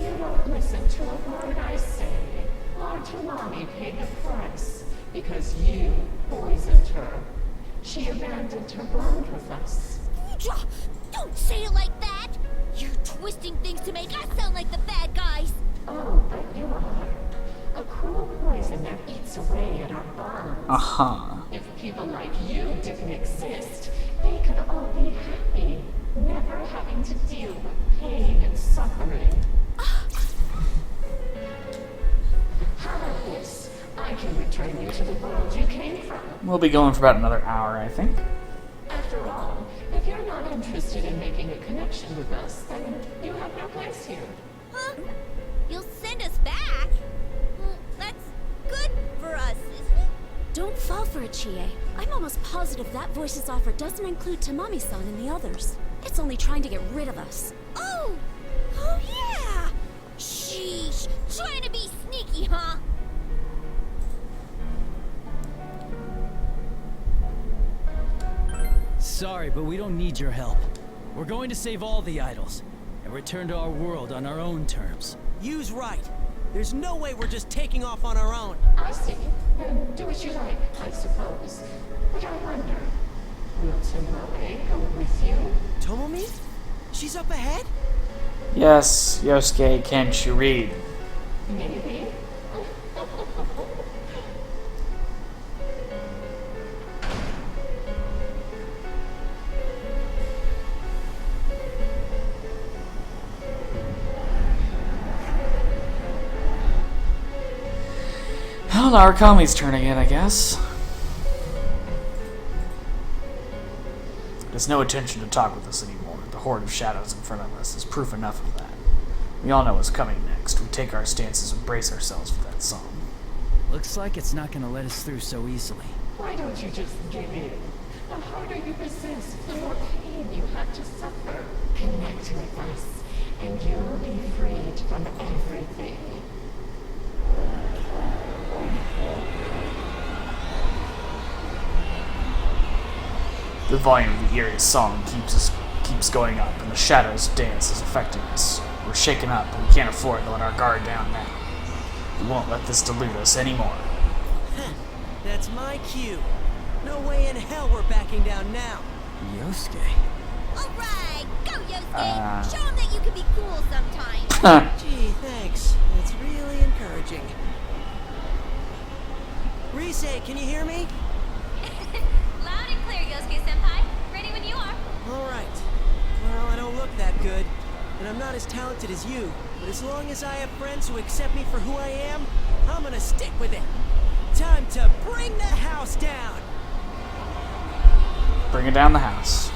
You don't listen to a word I say. Our Tamami paid the price because you poisoned her. She abandoned her bond with us. Don't say it like that! You're twisting things to make us sound like the bad guys! Oh, but you are. A cruel poison that eats away at our bonds. Uh-huh. If people like you didn't exist, they could all be happy, never having to deal with pain and suffering. How about this? I can return you to the world you came from. We'll be going for about another hour, I think. After all, if you're not interested in making a connection with us, then you have no place here. Huh? You'll send us back? for it, Chie. I'm almost positive that voice's offer doesn't include Tamami-san and the others. It's only trying to get rid of us. Oh! Oh yeah! Sheesh! Trying to be sneaky, huh? Sorry, but we don't need your help. We're going to save all the idols and return to our world on our own terms. You's right. There's no way we're just taking off on our own. I see. Then do as you like, I suppose. But I wonder, will Tomoe go with you? Tomomi? She's up ahead? Yes, Yosuke, can't you read? Maybe. Well, now Arakami's turn again, I guess. There's no intention to talk with us anymore. The horde of shadows in front of us is proof enough of that. We all know what's coming next. We take our stances and brace ourselves for that song. Looks like it's not gonna let us through so easily. Why don't you just give in? The harder you resist, the more pain you have to suffer. Connect with us, and you'll be freed from everything. The volume of the eerie song keeps going up, and the shadows dance is affecting us. We're shaken up, but we can't afford to let our guard down now. We won't let this delude us anymore. That's my cue. No way in hell we're backing down now. Yosuke? Alright, go Yosuke! Show him that you can be cool sometimes! Gee, thanks. That's really encouraging. Rise, can you hear me? Loud and clear, Yosuke-senpai. Ready when you are. Alright. Well, I don't look that good, and I'm not as talented as you, but as long as I have friends who accept me for who I am, I'm gonna stick with it. Time to bring the house down! Bring it down the house.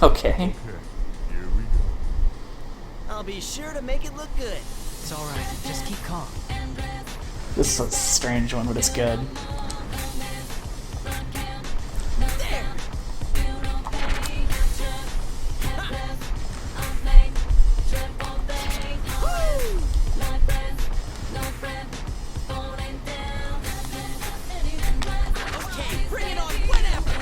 Okay. Here we go. I'll be sure to make it look good. It's alright, just keep calm. This is a strange one, but it's good. There! Woo! Okay, bring it on whenever!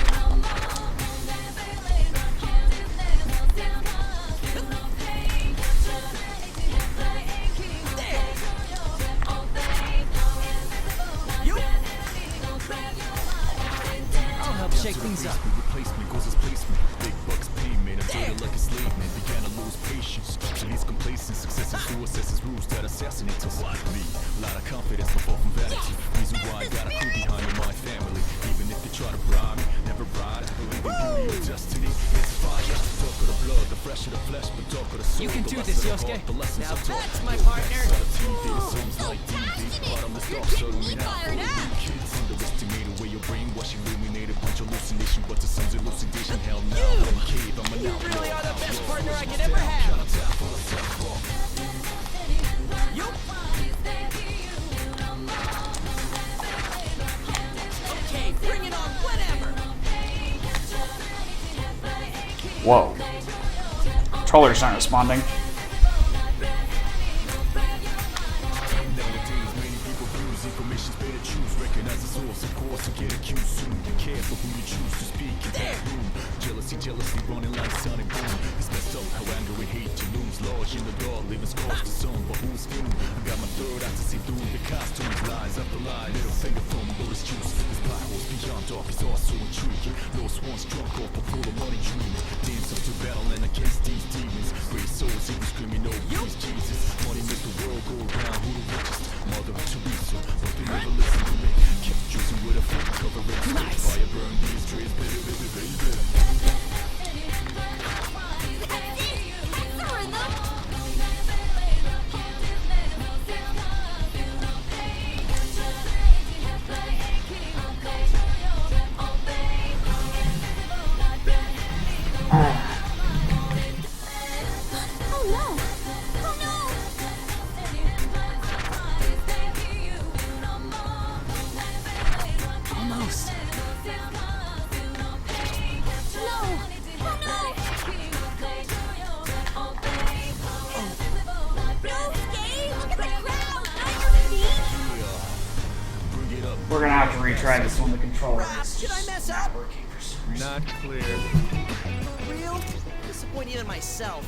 I'll help shake things up. Replacement goes as placement. Big bucks payment. I'm dirty like a slave man. Began to lose patience. Till he's complacent. Successive who assesses rules that assassinate to what me. Lot of confidence before from vanity. Reason why I got a crew behind in my family. Even if they try to bribe me, never ride. Believe in beauty or destiny. It's fire. Talk of the blood, the flesh of the flesh, but talk of the soul. You can the do lesson this, of Yosuke. heart, the lessons Now of talk. that's my partner! Songs like DV, bottomless dark, shutting out for the kids. Underestimated way your brainwash illuminated bunch of hallucination, but the sun's elucidation. Hell no, I'm a cave, I'm an You outlaw. really are the best partner I could ever have! Yup! Okay, bring it on whenever! Whoa. Controllers aren't responding. Nowadays, many people abuse information's better choose. Recognize the source, of course, to get accused soon. Be careful who you choose to speak in that room. Jealousy running like sonic boom. It's messed up how anger and hate you lose. Large in the dark, living scars to some, but who's few? I got my third eye to see through the costumes, lies after lie. Little finger from lotus juice. This plot holes beyond dark is also intriguing. Lost ones drunk off a full of money dreaming. Dance up to battle and against these demons. Great souls, even screaming, no, please, Jesus. Money make the world go around. Who the richest? Mother Teresa, but they never listen to me. Kept choosing with a full cover it. Nice. Fire burn these trees, baby, baby, baby. Oh no! Oh no! retry this one. The controller is Did I just mess not up? working for some reason. Not clear. For real? Disappoint even myself.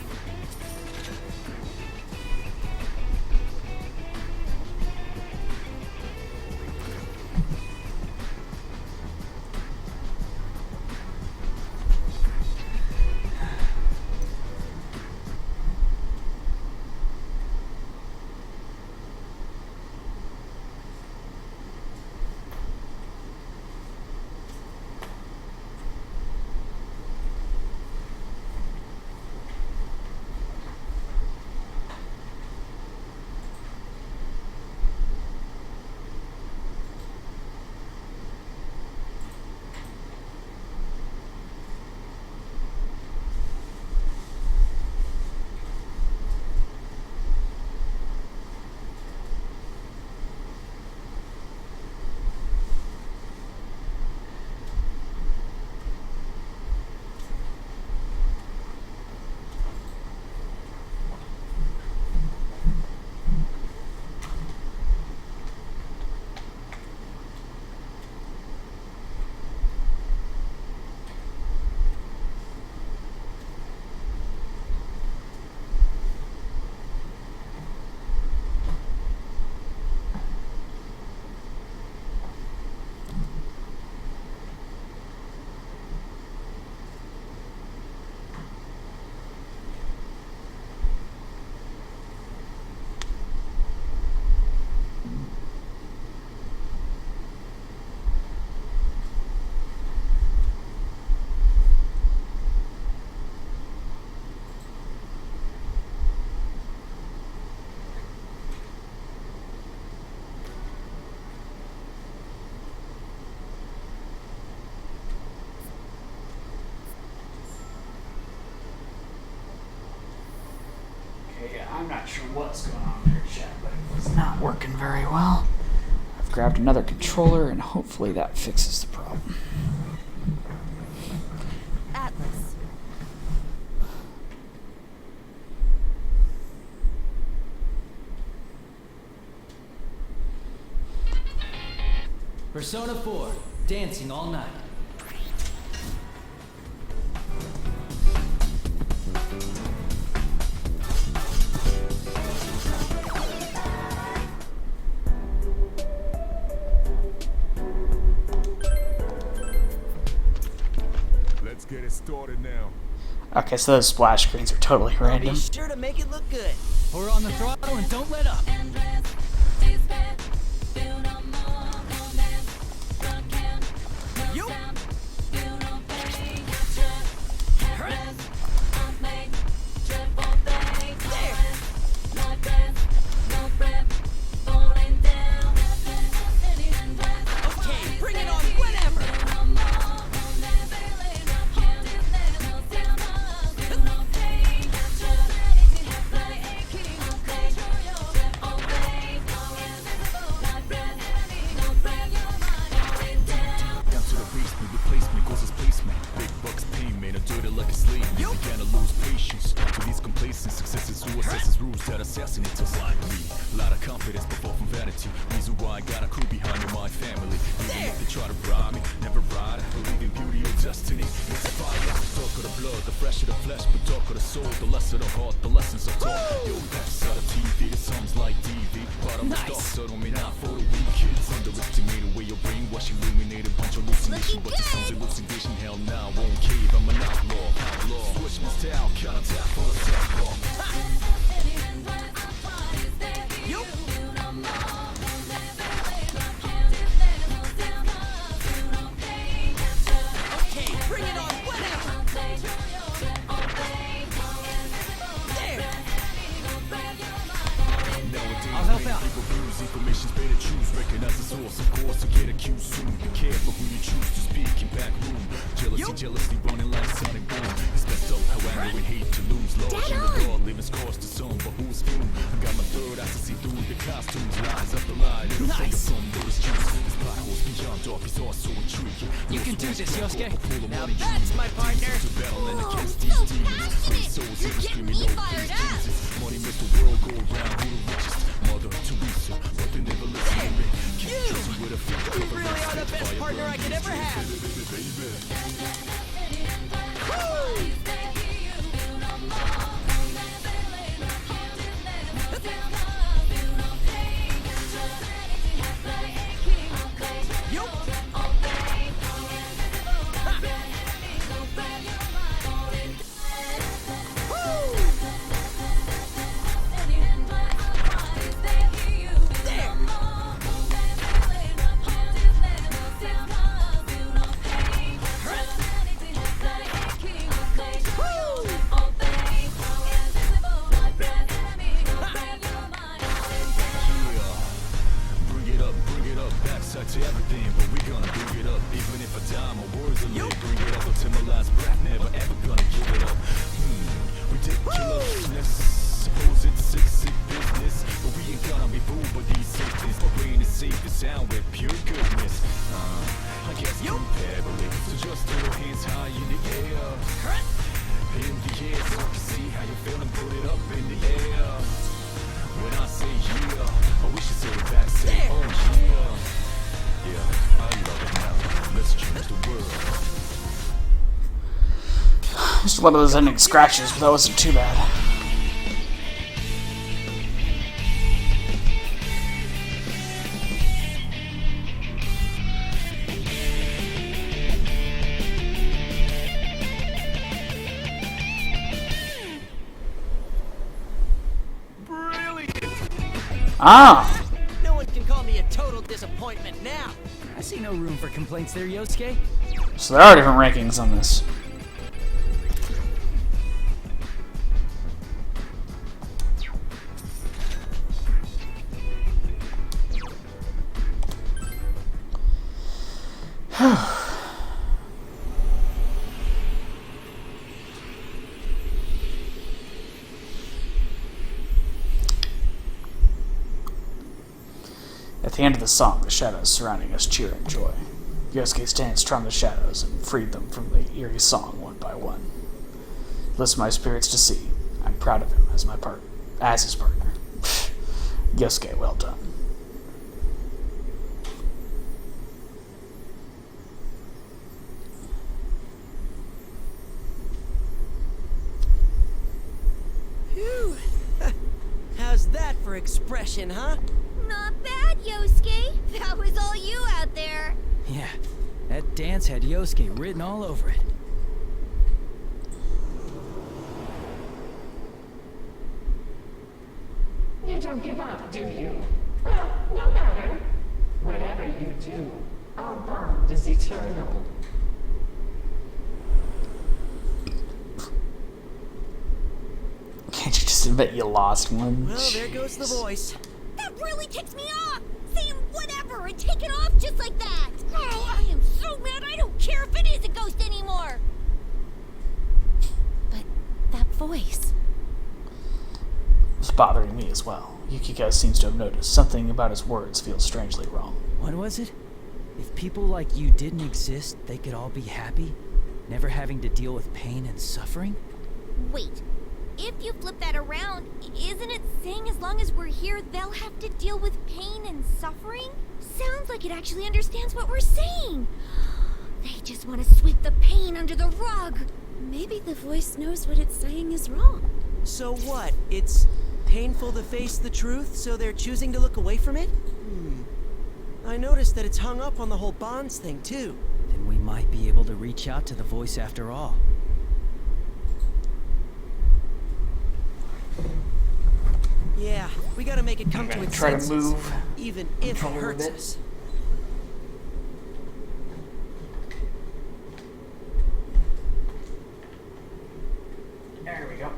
Okay, I'm not sure what's going on there, chat, but it was not working very well. I've grabbed another controller, and hopefully that fixes the problem. Atlas. Persona 4, dancing all night. Let's get it started now. Okay, so those splash screens are totally random. Be sure to make it look good. Pour on the throttle and don't let up. You. Okay, bring it on whenever. Down to the basement, replacement goes as placement. Big bucks payment, I do it like a slave. You began to lose patience to these complacent successes who assesses rules that assassinate us like me. Lot of confidence before from vanity. Reason why I got a crew behind me, my family. Even if they try to bribe me, never ride. Believe in beauty or destiny. It's a fire. Dark of the blood, the fresh of the flesh, but dark of the soul. The less of the heart, the lessons are taught. Yo, that's out of TV. It sounds like DV. But I'm dark, so don't mean not for the weak kids. Underestimated way your brainwash illuminated bunch of hallucination. But this sounds hallucination. Hell nah, won't cave. I'm an outlaw. Switch my style, counterattack for a second. You. Okay, bring it on whenever. There. Nowadays, I'll help many out. people abuse information's better choose. Recognize the source, of course, to get accused soon. Be careful who you choose to speak in back room. Jealousy running like sun and boom. It's messed up how angry we hate to lose. Lord, in the God, leaving scars to some, but who's fume? I got my third eye to see through the costumes. Lies up the line, little focus from those juice. This potholes beyond dark is also intriguing. You can do this, Yosuke. Now that's my partner. To battling against so these demons. passionate. Souls You're in the getting screaming, me no fired peace, up. Jesus. Money makes the world go round. Who the richest? Mother Teresa, but they never listen to me. Can't trust you with a finger. You really are the best to everything, but we gonna bring it up. Even if I die, my words will live. Bring it up until my last breath, never ever gonna give it up. Ridiculousness. Suppose it's sick business, but we ain't gonna be fooled by these sickness. My brain is safe and sound with pure goodness. I guess comparatively, so just throw your hands high in the air. In the air, so I can see how you're feeling. Put it up in the air. When I say yeah, I wish you say it back. Say oh yeah. Yeah, I love it now. Let's change the world. Just one of those ending scratches, but that wasn't too bad. Ah! No one can call me a total disappointment now. I see no room for complaints there, Yosuke. So there are different rankings on this. At the end of the song, the shadows surrounding us cheer in joy. Yosuke stands strong in the shadows and freed them from the eerie song one by one. He lifts my spirits to sea. I'm proud of him as his partner. Yosuke, well done. Phew. How's that for expression, huh? Not bad, Yosuke. That was all you out there. Yeah, that dance had Yosuke written all over it. You don't give up, do you? Well, no matter. Whatever you do, our bond is eternal. Can't you just admit you lost one? Well, there goes the voice. That really ticks me off! Saying whatever and taking off just like that! Oh, I am so mad I don't care if it is a ghost anymore! But that voice. It's bothering me as well. Yukiko seems to have noticed something about his words feels strangely wrong. What was it? If people like you didn't exist, they could all be happy? Never having to deal with pain and suffering? Wait, if you flip that around, isn't it saying as long as we're here, they'll have to deal with pain and suffering? Sounds like it actually understands what we're saying. They just want to sweep the pain under the rug. Maybe the voice knows what it's saying is wrong. So what? It's painful to face the truth, so they're choosing to look away from it? I noticed that it's hung up on the whole bonds thing, too. Then we might be able to reach out to the voice after all. Yeah, we gotta make it come to its try senses, to move. even if it Control a hurts bit. us. There we go.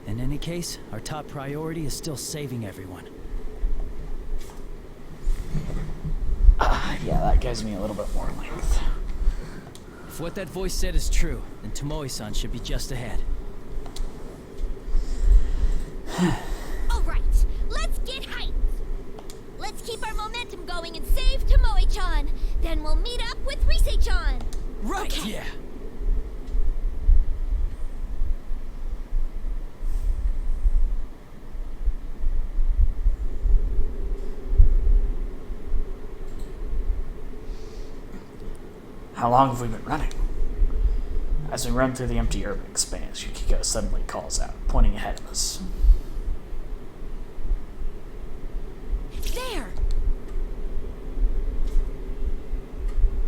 In any case, our top priority is still saving everyone. Yeah, that gives me a little bit more length. If what that voice said is true, then Tomoe-san should be just ahead. Alright, let's get hyped! Let's keep our momentum going and save Tomoe-chan. Then we'll meet up with Rise-chan. Right! Okay. Yeah. How long have we been running? As we run through the empty urban expanse, Yukiko suddenly calls out, pointing ahead of us. There!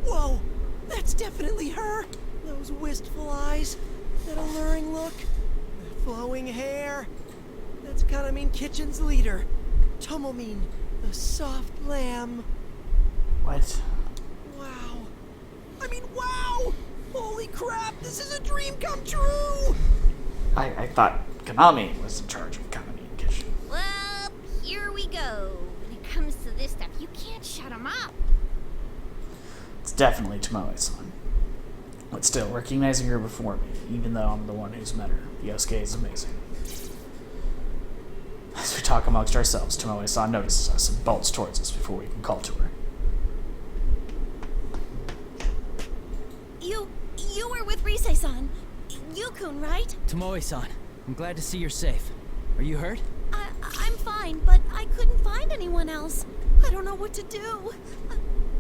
Whoa! That's definitely her! Those wistful eyes, that alluring look, that flowing hair. That's Kanamin Kitchen's leader, Tomomin, the soft lamb. What? Wow. I mean, wow! Holy crap, this is a dream come true! I thought Konami was in charge of Konami Kitchen. Well, here we go. When it comes to this stuff, you can't shut him up. It's definitely Tomoe-san. But still, recognizing her before me, even though I'm the one who's met her, Yosuke is amazing. As we talk amongst ourselves, Tomoe-san notices us and bolts towards us before we can call to her. You were with Rise-san. Yukun, right? Tomoe-san, I'm glad to see you're safe. Are you hurt? I'm fine, but I couldn't find anyone else. I don't know what to do.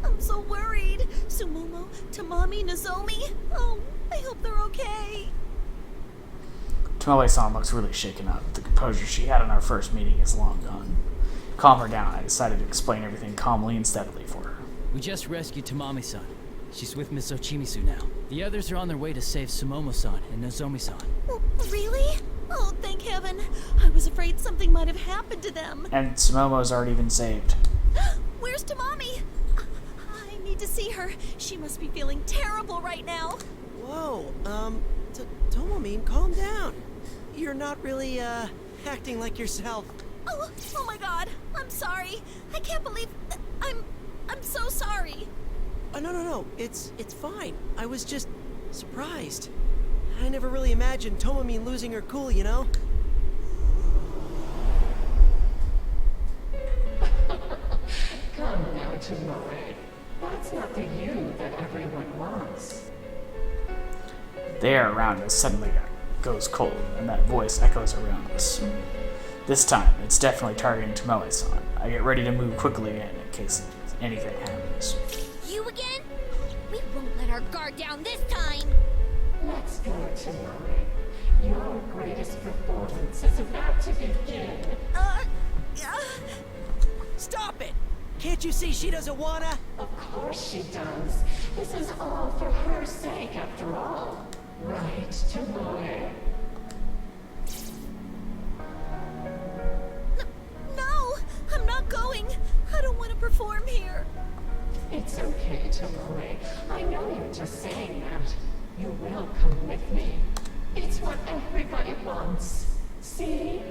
I'm so worried. Sumomo, Tamami, Nozomi. Oh, I hope they're okay. Tomoe-san looks really shaken up. The composure she had in our first meeting is long gone. To calm her down, I decided to explain everything calmly and steadily for her. We just rescued Tamami-san. She's with Miss Ochimizu now. The others are on their way to save Sumomo-san and Nozomi-san. Really? Oh, thank heaven. I was afraid something might have happened to them. And Sumomo's already been saved. Where's Tamami? I need to see her. She must be feeling terrible right now. Whoa, Tomomin, calm down. You're not really, acting like yourself. Oh my god. I'm sorry. I can't believe... I'm so sorry. Oh, no. It's fine. I was just surprised. I never really imagined Tomomin losing her cool, you know? Come now, Tomoe. That's not the you that everyone wants. The air around us suddenly goes cold, and that voice echoes around us. This time, it's definitely targeting Tomoe-san. I get ready to move quickly in case anything happens. You again? We won't let our guard down this time. Let's go, Tomoe. Your greatest performance is about to begin. Stop it! Can't you see she doesn't wanna? Of course she does. This is all for her sake, after all. Right, Tomoe? No, I'm not going. I don't want to perform here. It's okay, Tomoe. I know you're just saying that. You will come with me. It's what everybody wants. See?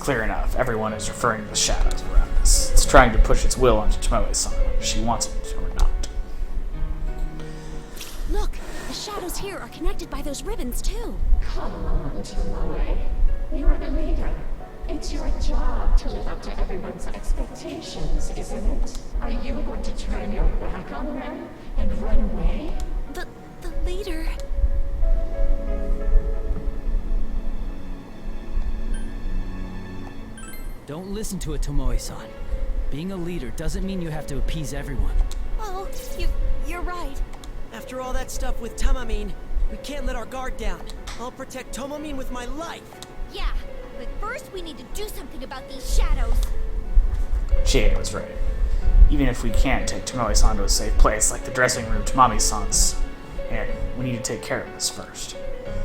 Clear enough, everyone is referring to the shadows around us. It's trying to push its will onto Tomoe-san, whether she wants it or not. Look, the shadows here are connected by those ribbons, too. Come on, Tomoe. You're the leader. It's your job to live up to everyone's expectations, isn't it? Are you going to turn your back on them and run away? The leader... Don't listen to it, Tomoe-san. Being a leader doesn't mean you have to appease everyone. Oh, you're right. After all that stuff with Tamamin, we can't let our guard down. I'll protect Tomomin with my life. Yeah, but first we need to do something about these shadows. Chie was right. Even if we can't take Tomoe-san to a safe place like the dressing room Tamami-san's in, we need to take care of this first.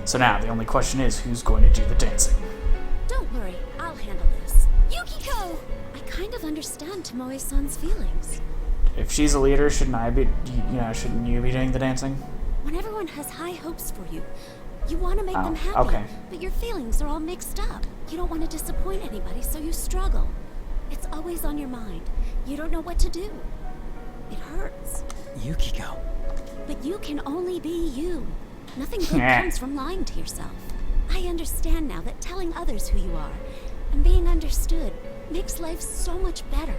So now, the only question is who's going to do the dancing. Don't worry, I'll handle this. Yukiko! I kind of understand Tomoe-san's feelings. If she's a leader, shouldn't you be doing the dancing? When everyone has high hopes for you, you want to make them happy. Okay. But your feelings are all mixed up. You don't want to disappoint anybody, so you struggle. It's always on your mind. You don't know what to do. It hurts. Yukiko. But you can only be you. Nothing good comes from lying to yourself. I understand now that telling others who you are and being understood makes life so much better.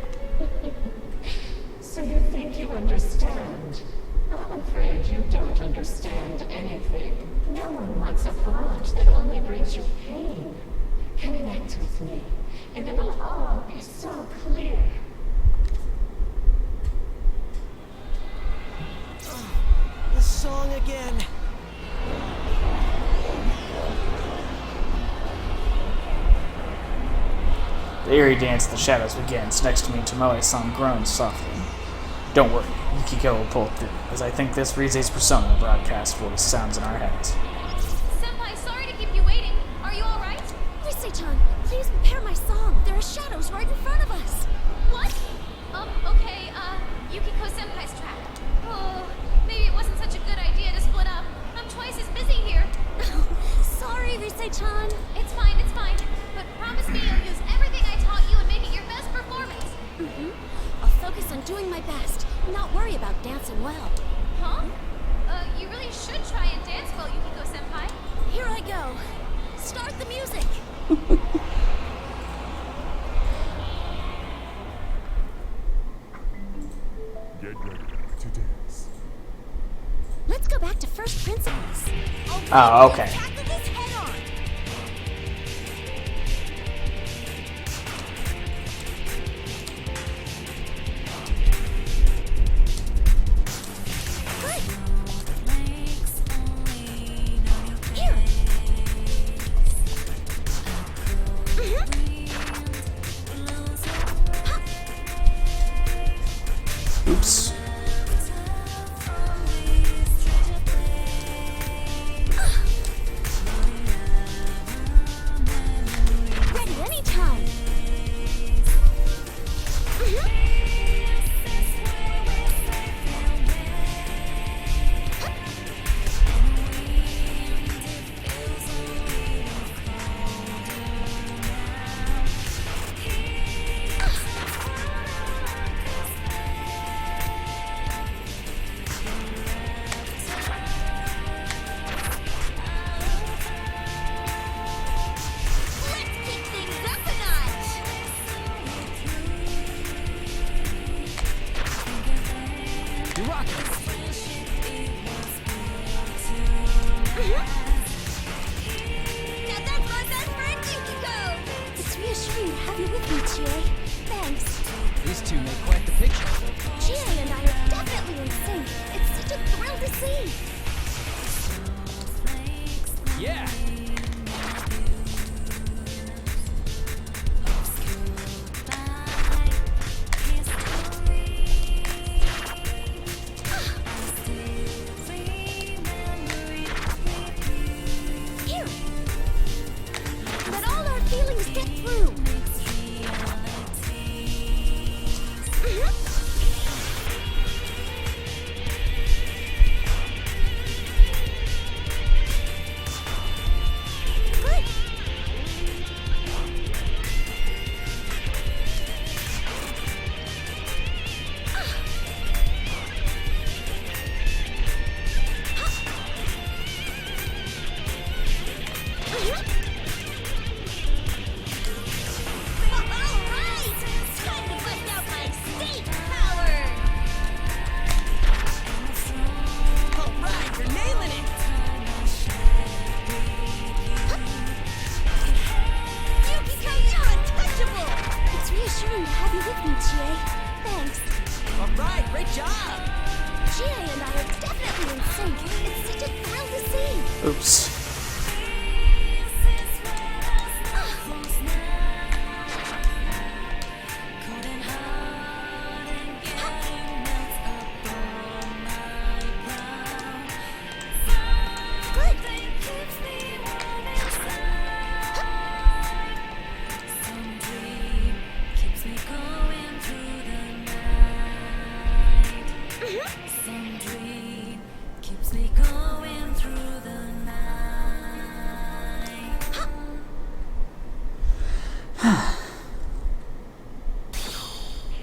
So you think you understand? I'm afraid you don't understand anything. No one wants a bond that only brings you pain. Connect with me, and it'll all be so clear. This song again. The eerie dance of the shadows begins. Next to me, Tomoe-san groans softly. Don't worry, Yukiko will pull through, as I think this Rize's persona broadcast voice sounds in our heads. Please prepare my song. There are shadows right in front of us. What? Okay, Yukiko-senpai's track. Oh, maybe it wasn't such a good idea to split up. I'm twice as busy here. Sorry, Rise-chan. It's fine. But promise me you'll use everything I taught you and make it your best performance. I'll focus on doing my best, not worry about dancing well. Huh? You really should try and dance well, Yukiko-senpai. Here I go. Start the music. Get ready to dance. Let's go back to first principles. Oh, okay. Tackle this head on. Good. Here. Oops. Ready anytime. Let's kick things up a notch. You're rocking. Now that's my best friend Yukiko. It's reassuring to have you with me, Chie. Thanks. These two make quite the picture. Chie and I are definitely in sync. It's such a thrill to see. Yeah. Here. Let all our feelings get through. Good. Alright! Time to bust out my state power! Alright, you're nailing it! Yukiko, you're untouchable! It's reassuring to have you with me, Chie. Thanks. Alright, great job! Chie and I are definitely in sync. It's such a thrill to see. Oops. Good.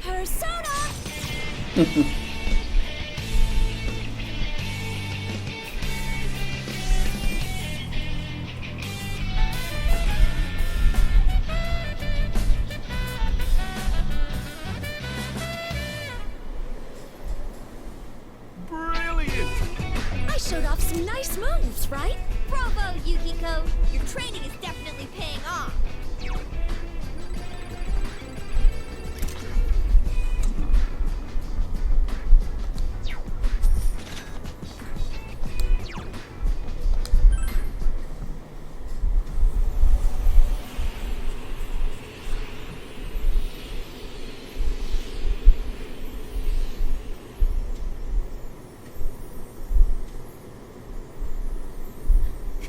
Persona! Brilliant! I showed off some nice moves, right? Bravo, Yukiko. Your training is definitely paying off.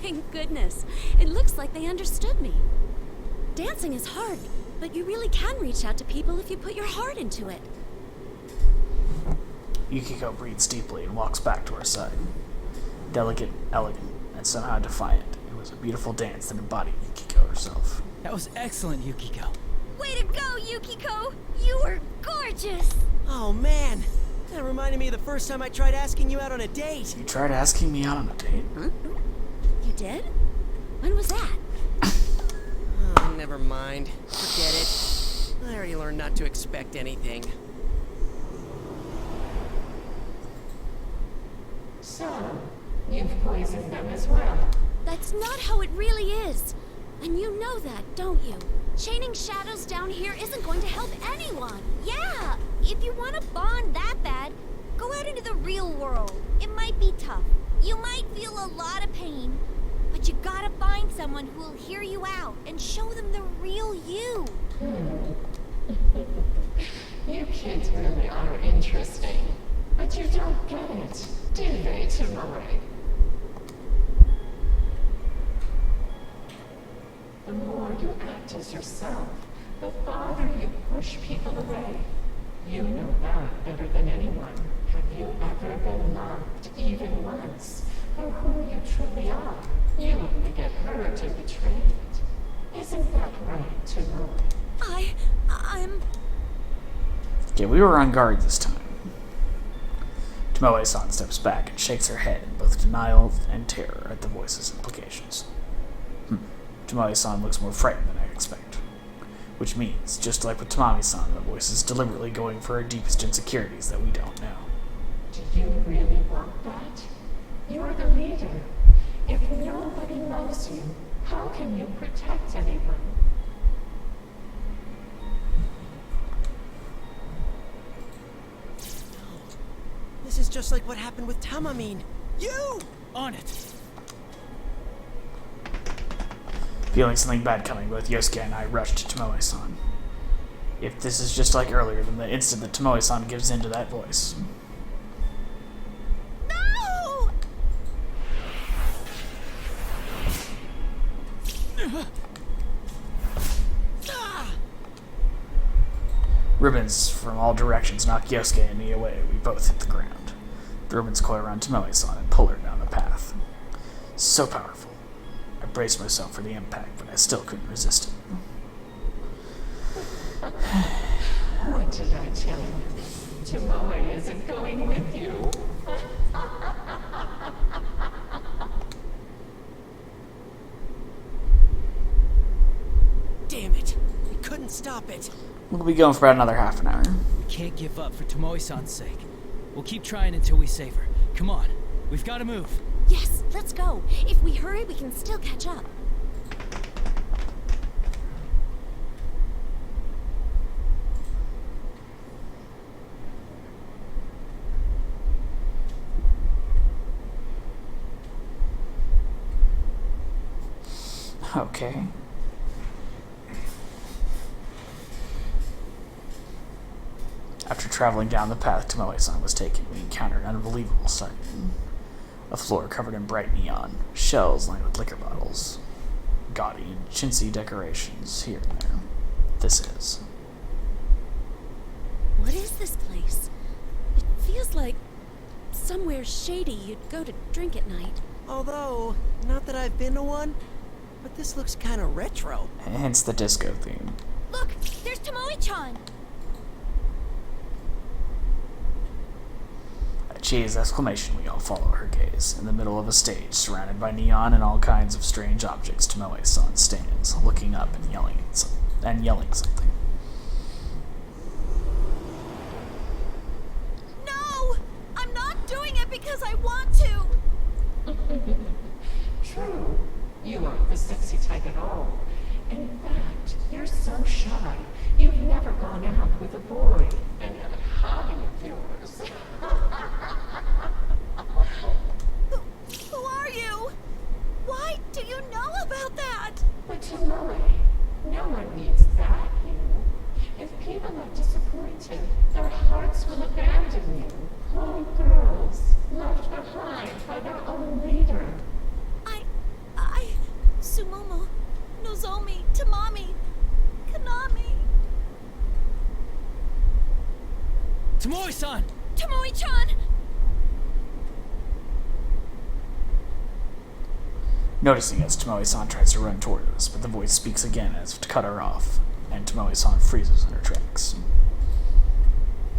Thank goodness. It looks like they understood me. Dancing is hard, but you really can reach out to people if you put your heart into it. Yukiko breathes deeply and walks back to her side. Delicate, elegant, and somehow defiant, it was a beautiful dance that embodied Yukiko herself. That was excellent, Yukiko. Way to go, Yukiko! You were gorgeous! Oh man, that reminded me of the first time I tried asking you out on a date. You tried asking me out on a date? You did? When was that? Oh, never mind. Forget it. I already learned not to expect anything. So, you've poisoned them as well. That's not how it really is. And you know that, don't you? Chaining shadows down here isn't going to help anyone. Yeah, if you want to bond that bad, go out into the real world. It might be tough. You might feel a lot of pain, but you gotta find someone who will hear you out and show them the real you. You kids really are interesting. But you don't get it, do they, Tamori? The more you act as yourself, the farther you push people away. You know that better than anyone. Have you ever been loved, even once, for who you truly are? You only get hurt and betrayed. Isn't that right, Tamori? I'm... Okay, we were on guard this time. Tomoe-san steps back and shakes her head in both denial and terror at the voice's implications. Tomoe-san looks more frightened than I expect. Which means, just like with Tamami-san, the voice is deliberately going for our deepest insecurities that we don't know. Do you really want that? You're the leader. If nobody loves you, how can you protect anyone? This is just like what happened with Tamamine. You! On it! Feeling something bad coming, both Yosuke and I rushed to Tomoe-san. If this is just like earlier, then the instant that Tomoe-san gives in to that voice. No! Ribbons from all directions knock Yosuke and me away. We both hit the ground. The ribbons coil around Tomoe-san and pull her down the path. So powerful. I braced myself for the impact, but I still couldn't resist it. What did I tell you? Tomoe isn't going with you. Damn it! I couldn't stop it. We'll be going for about another half an hour. We can't give up for Tomoe-san's sake. We'll keep trying until we save her. Come on, we've got to move. Yes, let's go. If we hurry, we can still catch up. Okay. After traveling down the path Tomoe-san was taking, we encountered an unbelievable sight. A floor covered in bright neon, shelves lined with liquor bottles, gaudy and chintzy decorations here and there. This is. What is this place? It feels like somewhere shady you'd go to drink at night. Although, not that I've been to one, but this looks kind of retro. Hence the disco theme. Look, there's Tomoe-chan! At Chie's exclamation, we all follow her gaze. In the middle of a stage, surrounded by neon and all kinds of strange objects, Tomoe-san stands, looking up and yelling something. No! I'm not doing it because I want to! True. You aren't the sexy type at all. In fact, you're so shy. You've never gone out with a boy. And that hobby of yours. Who are you? Why do you know about that? But Tomoe, no one needs that, you. If people are disappointed, their hearts will abandon you. Whole girls, left behind by their own leader. Sumomo, Nozomi, Tamami, Tomoe-san! Tomoe-chan! Noticing as Tomoe-san tries to run toward us, but the voice speaks again as if to cut her off, and Tomoe-san freezes in her tracks.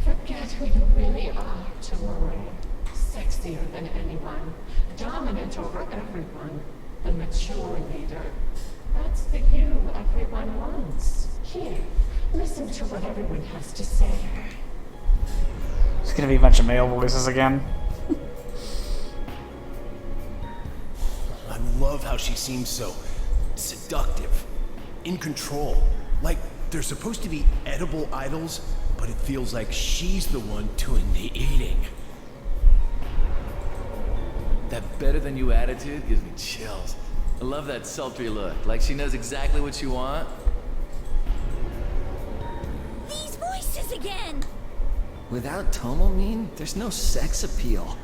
Forget who you really are, Tomoe. Sexier than anyone, dominant over everyone, the mature leader. That's the you everyone wants. Here, listen to what everyone has to say. It's gonna be a bunch of male voices again. I love how she seems so seductive, in control. Like they're supposed to be edible idols, but it feels like she's the one doing the eating. That better than you attitude gives me chills. I love that sultry look, like she knows exactly what you want. These voices again! Without Tomomin, there's no sex appeal.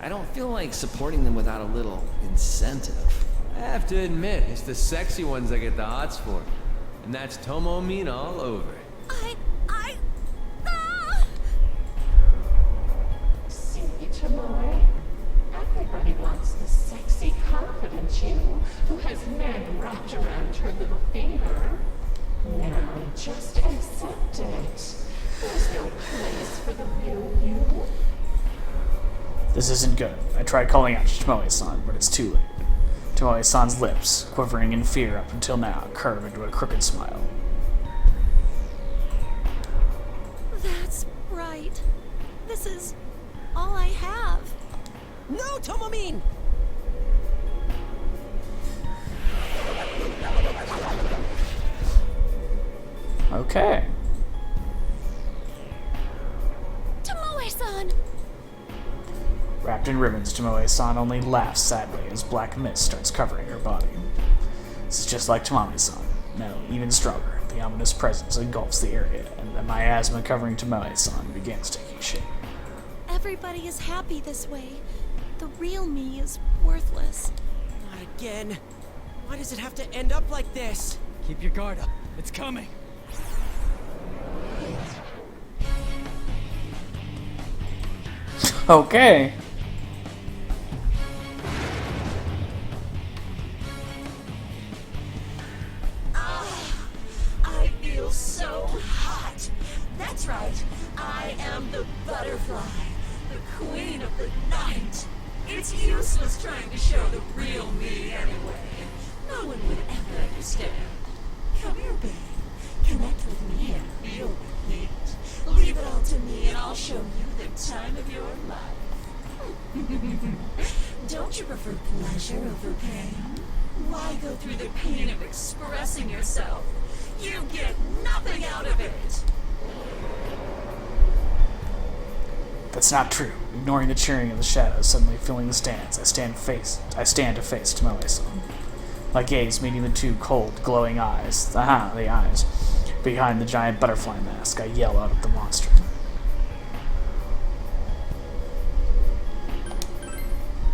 I don't feel like supporting them without a little incentive. I have to admit, it's the sexy ones I get the hots for. And that's Tomomin all over. See, Tomoe? Everybody wants the sexy, confident you who has men wrapped around her little finger. Now just accept it. There's no place for the real you. This isn't good. I tried calling out to Tomoe-san, but it's too late. Tomoe-san's lips, quivering in fear up until now, curve into a crooked smile. That's right. This is all I have. No, Tomomin! Okay. Tomoe-san! Wrapped in ribbons, Tomoe-san only laughs sadly as black mist starts covering her body. This is just like Tamami-san. No, even stronger. The ominous presence engulfs the area, and the miasma covering Tomoe-san begins taking shape. Everybody is happy this way. The real me is worthless. Not again. Why does it have to end up like this? Keep your guard up. It's coming. Okay. I feel so hot. That's right. I am the butterfly, the queen of the night. It's useless trying to show the real me anyway. No one would ever understand. Come here, babe. Connect with me and feel the heat. Leave it all to me and I'll show you the time of your life. Don't you prefer pleasure over pain? Why go through the pain of expressing yourself? You get nothing out of it. That's not true. Ignoring the cheering of the shadows, suddenly filling the stands, I stand to face Tomoe-san. My gaze meeting the two cold, glowing eyes. The eyes. Behind the giant butterfly mask, I yell out at the monster.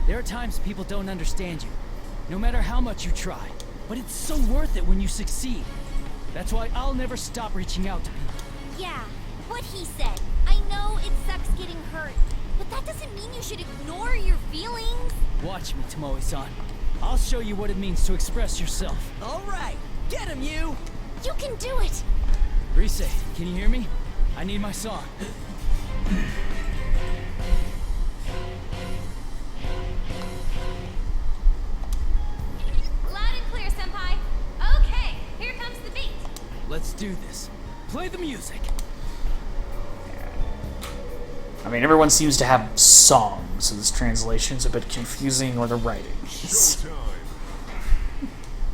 There are times people don't understand you, no matter how much you try. But it's so worth it when you succeed. That's why I'll never stop reaching out to people. Yeah, what he said. I know it sucks getting hurt, but that doesn't mean you should ignore your feelings. Watch me, Tomoe-san. I'll show you what it means to express yourself. All right, get him, you! You can do it. Rise, can you hear me? I need my song. Loud and clear, Senpai. Okay, here comes the beat. Let's do this. Play the music. I mean, everyone seems to have songs, so this translation's a bit confusing, or the writing.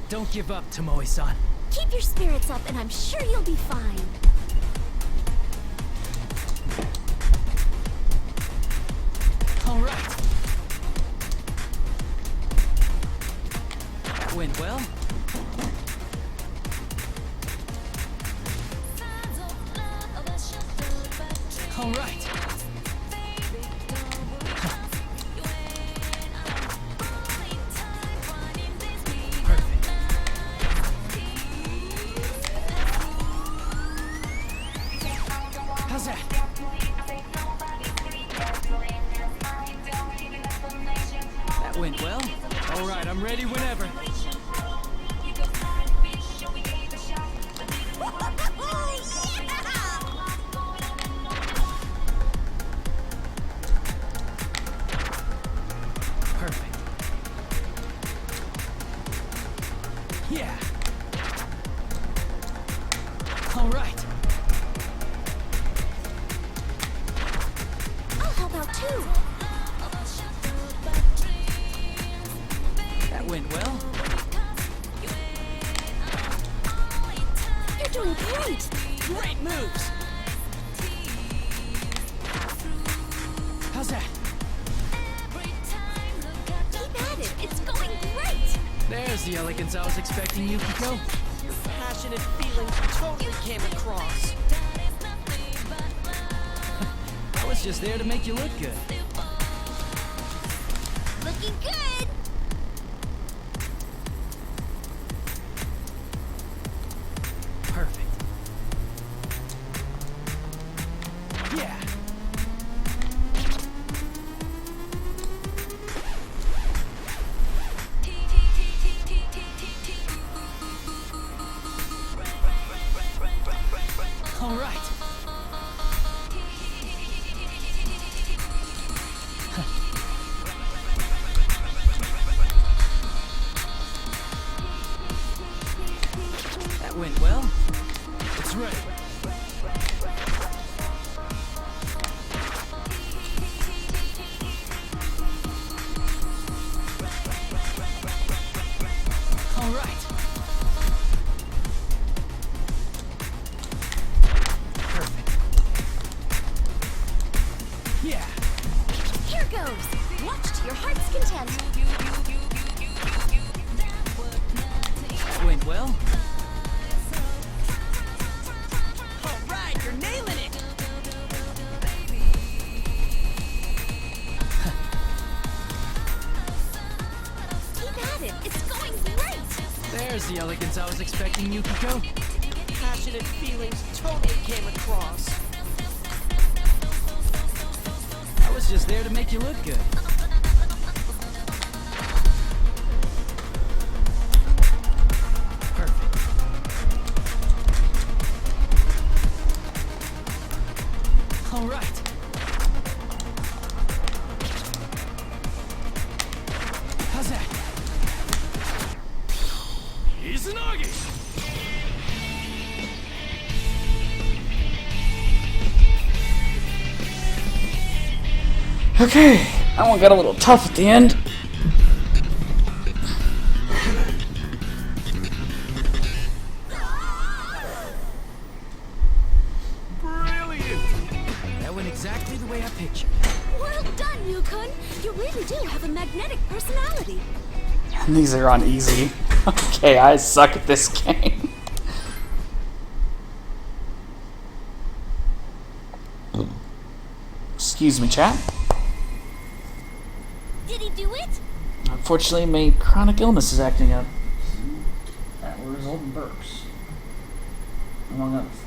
Don't give up, Tomoe-san. Keep your spirits up and I'm sure you'll be fine. All right. Went well? All right. Perfect. How's that? That went well. All right, I'm ready whenever. Perfect. Yeah. All right. I'll help out too. That went well. You're doing great. Great moves. How's that? Keep at it. It's going great. There's the elegance I was expecting, Yukiko. Your passionate feelings totally came across. I was just there to make you look good. Looking good. Perfect. Yeah. All right. That went well. It's ready. All right. Perfect. Yeah. Here goes. Watch to your heart's content. That went well. All right, you're nailing it. Keep at it. It's going great. There's the elegance I was expecting, Yukiko. Passionate feelings totally came across. I was just there to make you look good. Perfect. All right. How's that? Izanagi! Okay, that one got a little tough at the end. That went exactly the way I pictured. Well done, Yukon. You really do have a magnetic personality. And these are on easy. Okay, I suck at this game. Excuse me, chat. Did he do it? Unfortunately, my chronic illness is acting up. That will result in burps, among other things.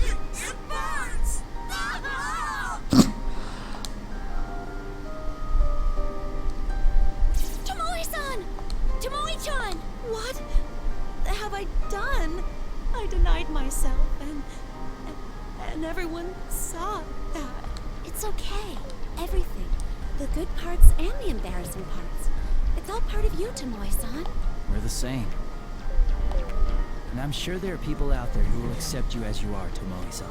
It burns! Tomoe-san! Tomoe-chan! What have I done? I denied myself and everyone saw that. It's okay. Everything. The good parts and the embarrassing parts. It's all part of you, Tomoe-san. We're the same. And I'm sure there are people out there who will accept you as you are, Tomoe-san.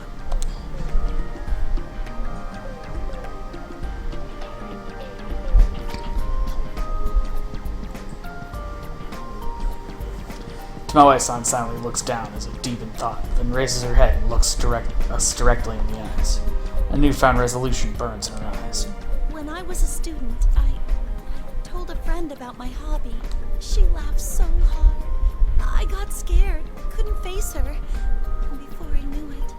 Tomoe-san silently looks down as if deep in thought, then raises her head and looks us directly in the eyes. A newfound resolution burns in her eyes. When I was a student, I told a friend about my hobby. She laughed so hard. I got scared, couldn't face her. And before I knew it,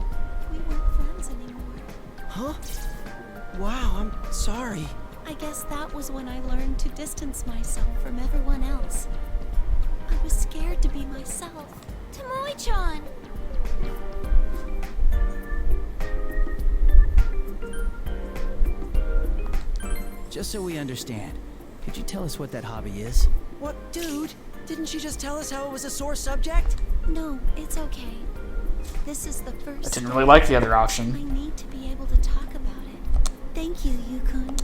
we weren't friends anymore. Huh? Wow, I'm sorry. I guess that was when I learned to distance myself from everyone else. just so we understand, could you tell us what that hobby is? What, dude? Didn't she just tell us how it was a sore subject? No, it's okay. This is the first I didn't really like the other I option. need to be able to talk about it. Thank you, Yukun.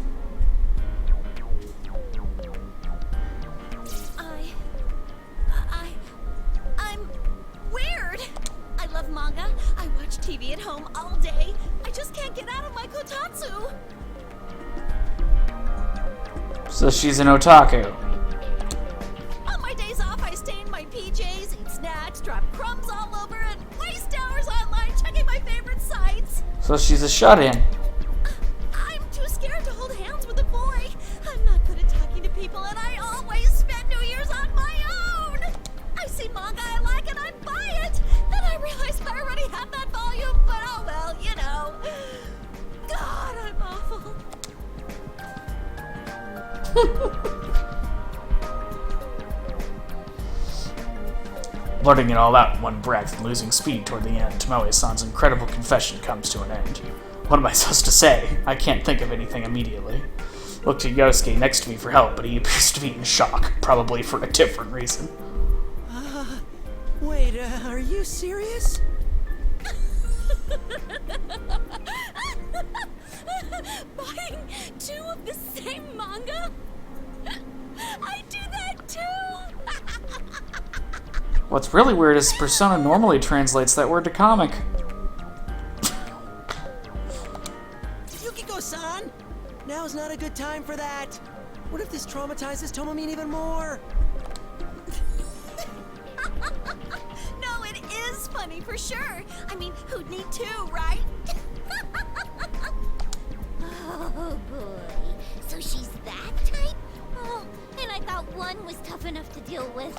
I'm weird. I love manga. I watch TV at home all day. I just can't get out of my kotatsu. So she's an otaku. On my days off, I stay in my PJs, eat snacks, drop crumbs all over, and waste hours online checking my favorite sites. So she's a shut-in. I'm too scared to hold hands with a boy. I'm not good at talking to people, and I always spend New Year's on my own. I see manga I like, and I buy it. Then I realize I already have that volume, but oh well, you know. God, I'm awful. Blurting it all out in one breath and losing speed toward the end, Tomoe-san's incredible confession comes to an end. What am I supposed to say? I can't think of anything immediately. Looked at Yosuke next to me for help, but he appears to be in shock, probably for a different reason. Wait, are you serious? Buying 2 of the same manga? I do that too! What's really weird is Persona normally translates that word to comic. Yukiko-san! Now's not a good time for that. What if this traumatizes Tomomin even more? No, it is funny for sure. I mean, who'd need 2, right? Oh boy. So she's that type? Oh, and I thought 1 was tough enough to deal with.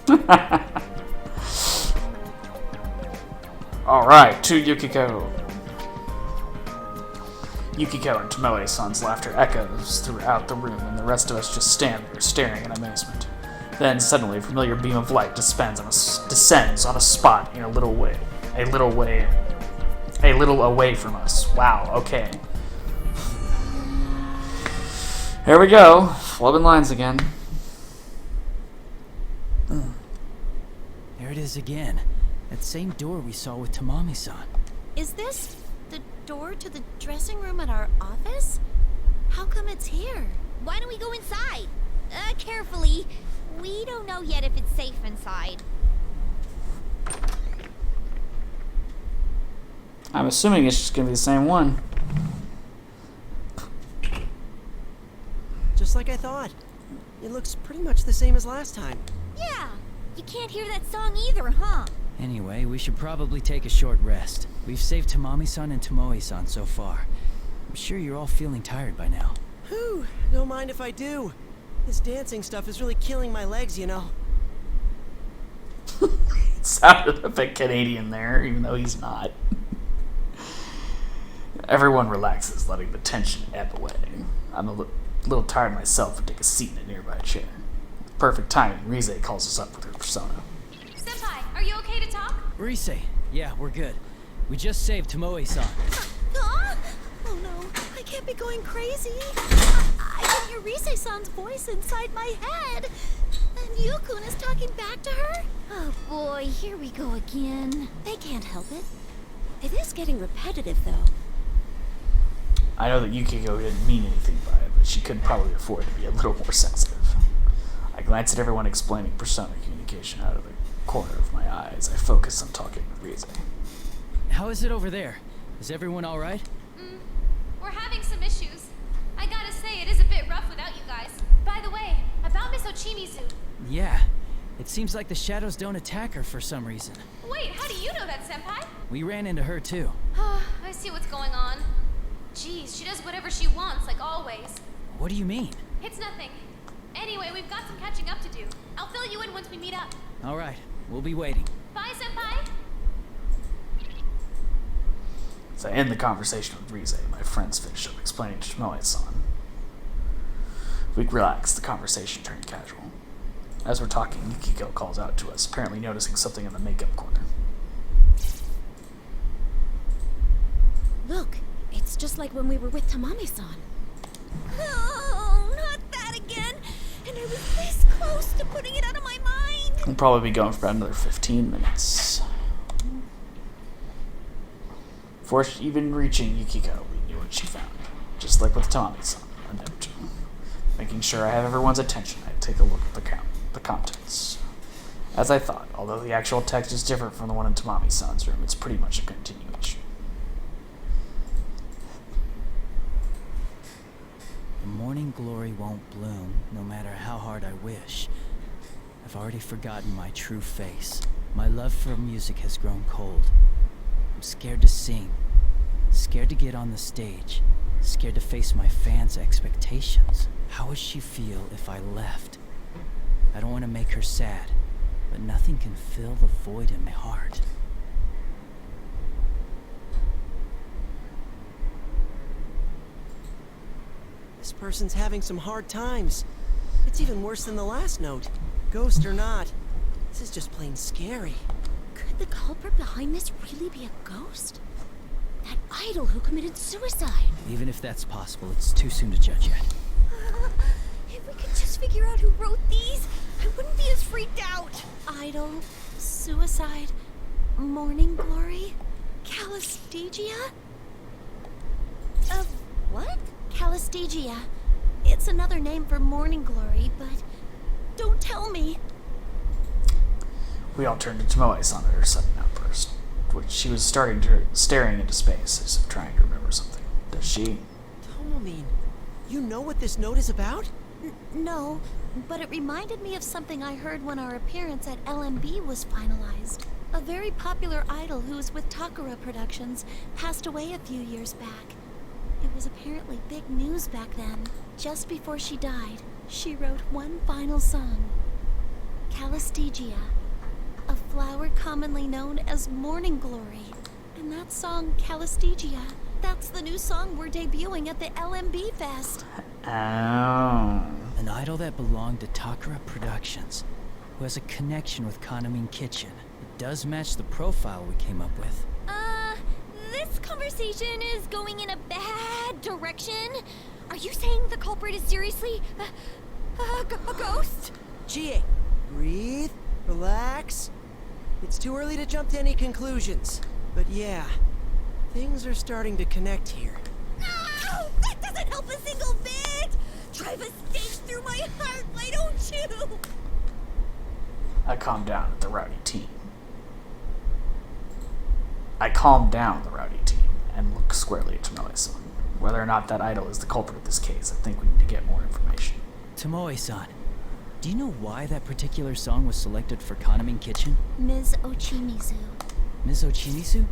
Alright, to Yukiko. Yukiko and Tomoe-san's laughter echoes throughout the room, and the rest of us just stand there staring in amazement. Then suddenly a familiar beam of light descends on a spot in a little away from us. Wow, okay. Here we go, flubbing lines again. There it is again. That same door we saw with Tamami-san. Is this the door to the dressing room at our office? How come it's here? Why don't we go inside? Carefully. We don't know yet if it's safe inside. I'm assuming it's just gonna be the same one. Just like I thought. It looks pretty much the same as last time. Yeah. You can't hear that song either, huh? Anyway, we should probably take a short rest. We've saved Tamami-san and Tomoe-san so far. I'm sure you're all feeling tired by now. Whew, don't mind if I do. This dancing stuff is really killing my legs, you know. Sounded a bit Canadian there, even though he's not. Everyone relaxes, letting the tension ebb away. I'm a little tired myself and take a seat in a nearby chair. Perfect timing, Rise calls us up with her persona. Senpai, are you okay to talk? Rise, yeah, we're good. We just saved Tomoe-san. Huh? Oh no, I can't be going crazy. I can hear Rise-san's voice inside my head. And Yukun is talking back to her? Oh boy, here we go again. They can't help it. It is getting repetitive, though. I know that Yukiko didn't mean anything by it, but she could probably afford to be a little more sensitive. I glance at everyone explaining persona communication out of the corner of my eyes. I focus on talking with Rise. How is it over there? Is everyone alright? We're having some issues. I gotta say, it is a bit rough without you guys. By the way, about Miss Ochimizu. Yeah. It seems like the shadows don't attack her for some reason. Wait, how do you know that, Senpai? We ran into her too. I see what's going on. Jeez, she does whatever she wants, like always. What do you mean? It's nothing. Anyway, we've got some catching up to do. I'll fill you in once we meet up. Alright, we'll be waiting. Bye, Senpai! As I end the conversation with Rise, my friends finish up explaining to Tomoe-san. We relax, the conversation turned casual. As we're talking, Yukiko calls out to us, apparently noticing something in the makeup corner. Look, it's just like when we were with Tamami-san. Oh, not close to putting it out of my mind. We'll probably be going for about another 15 minutes. Before even reaching Yukiko, we knew what she found. Just like with Tommy-san, a note. Making sure I have everyone's attention, I take a look at the contents. As I thought, although the actual text is different from the one in Tamami-san's room, it's pretty much a continuation. The morning glory won't bloom, no matter how hard I wish. I've already forgotten my true face. My love for music has grown cold. I'm scared to sing, scared to get on the stage, scared to face my fans' expectations. How would she feel if I left? I don't want to make her sad, but nothing can fill the void in my heart. This person's having some hard times. It's even worse than the last note. Ghost or not, this is just plain scary. Could the culprit behind this really be a ghost? That idol who committed suicide? Even if that's possible, it's too soon to judge yet. If we could just figure out who wrote these, I wouldn't be as freaked out. Idol, suicide, morning glory, Calistegia? What? Calistegia. It's another name for morning glory, but don't tell me. We all turned to Tomoe-san at her sudden outburst, which she was staring into space as if trying to remember something. Does she? Tomomin, you know what this note is about? No, but it reminded me of something I heard when our appearance at LMB was finalized. A very popular idol who was with Takara Productions passed away a few years back. It was apparently big news back then. Just before she died, she wrote one final song. Calistegia, a flower commonly known as morning glory. And that song, Calistegia, that's the new song we're debuting at the LMB Fest. Oh. An idol that belonged to Takara Productions, who has a connection with Kanamin Kitchen. It does match the profile we came up with. This conversation is going in a bad direction. Are you saying the culprit is seriously a ghost? Chie, breathe, relax. It's too early to jump to any conclusions. But yeah, things are starting to connect here. No! That doesn't help a single bit! Drive a stake through my heart, why don't you? I calmed down the rowdy team and looked squarely at Tomoe-san. Whether or not that idol is the culprit of this case, I think we need to get more information. Tomoe-san, do you know why that particular song was selected for Kanamin Kitchen? Ms. Ochimizu. Ms. Ochimizu?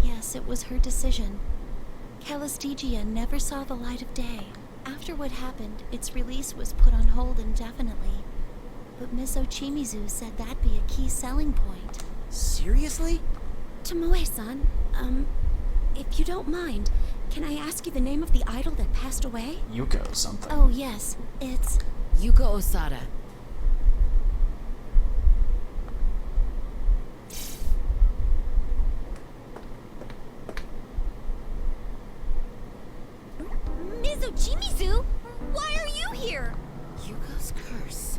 Yes, it was her decision. Calistegia never saw the light of day. After what happened, its release was put on hold indefinitely. But Ms. Ochimizu said that'd be a key selling point. Seriously? Tomoe-san, if you don't mind, can I ask you the name of the idol that passed away? Yuko something. Oh, yes. It's... Yuko Osada. Ms. Ochimizu? Why are you here? Yuko's curse.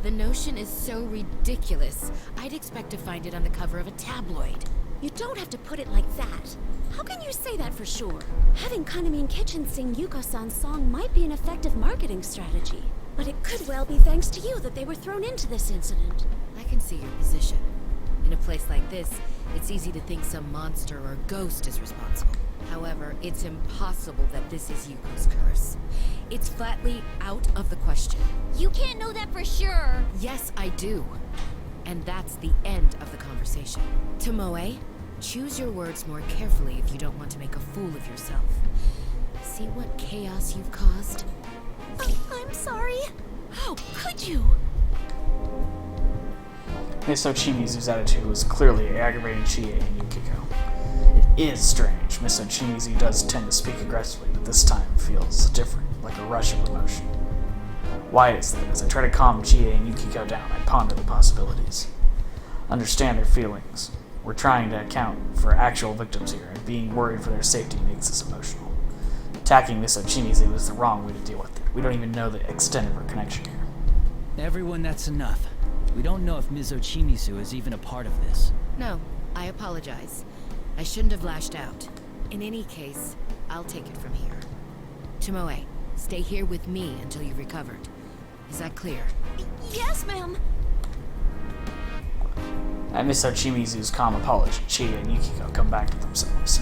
The notion is so ridiculous, I'd expect to find it on the cover of a tabloid. You don't have to put it like that. How can you say that for sure? Having Kanamin Kitchen sing Yuko-san's song might be an effective marketing strategy. But it could well be thanks to you that they were thrown into this incident. I can see your position. In a place like this, it's easy to think some monster or ghost is responsible. However, it's impossible that this is Yuko's curse. It's flatly out of the question. You can't know that for sure. Yes, I do. And that's the end of the conversation. Tomoe, choose your words more carefully if you don't want to make a fool of yourself. See what chaos you've caused? I'm sorry. How could you? Miss Ochimizu's attitude was clearly aggravating Chie and Yukiko. It is strange. Miss Ochimizu does tend to speak aggressively, but this time feels different, like a rush of emotion. Why is that? As I try to calm Chie and Yukiko down, I ponder the possibilities. Understand their feelings. We're trying to account for actual victims here, and being worried for their safety makes us emotional. Attacking Miss Ochimizu is the wrong way to deal with it. We don't even know the extent of her connection here. Everyone, that's enough. We don't know if Ms. Ochimizu is even a part of this. No, I apologize. I shouldn't have lashed out. In any case, I'll take it from here. Tomoe, stay here with me until you've recovered. Is that clear? Yes, ma'am. At Miss Ochimizu's calm apology, Chie and Yukiko come back to themselves.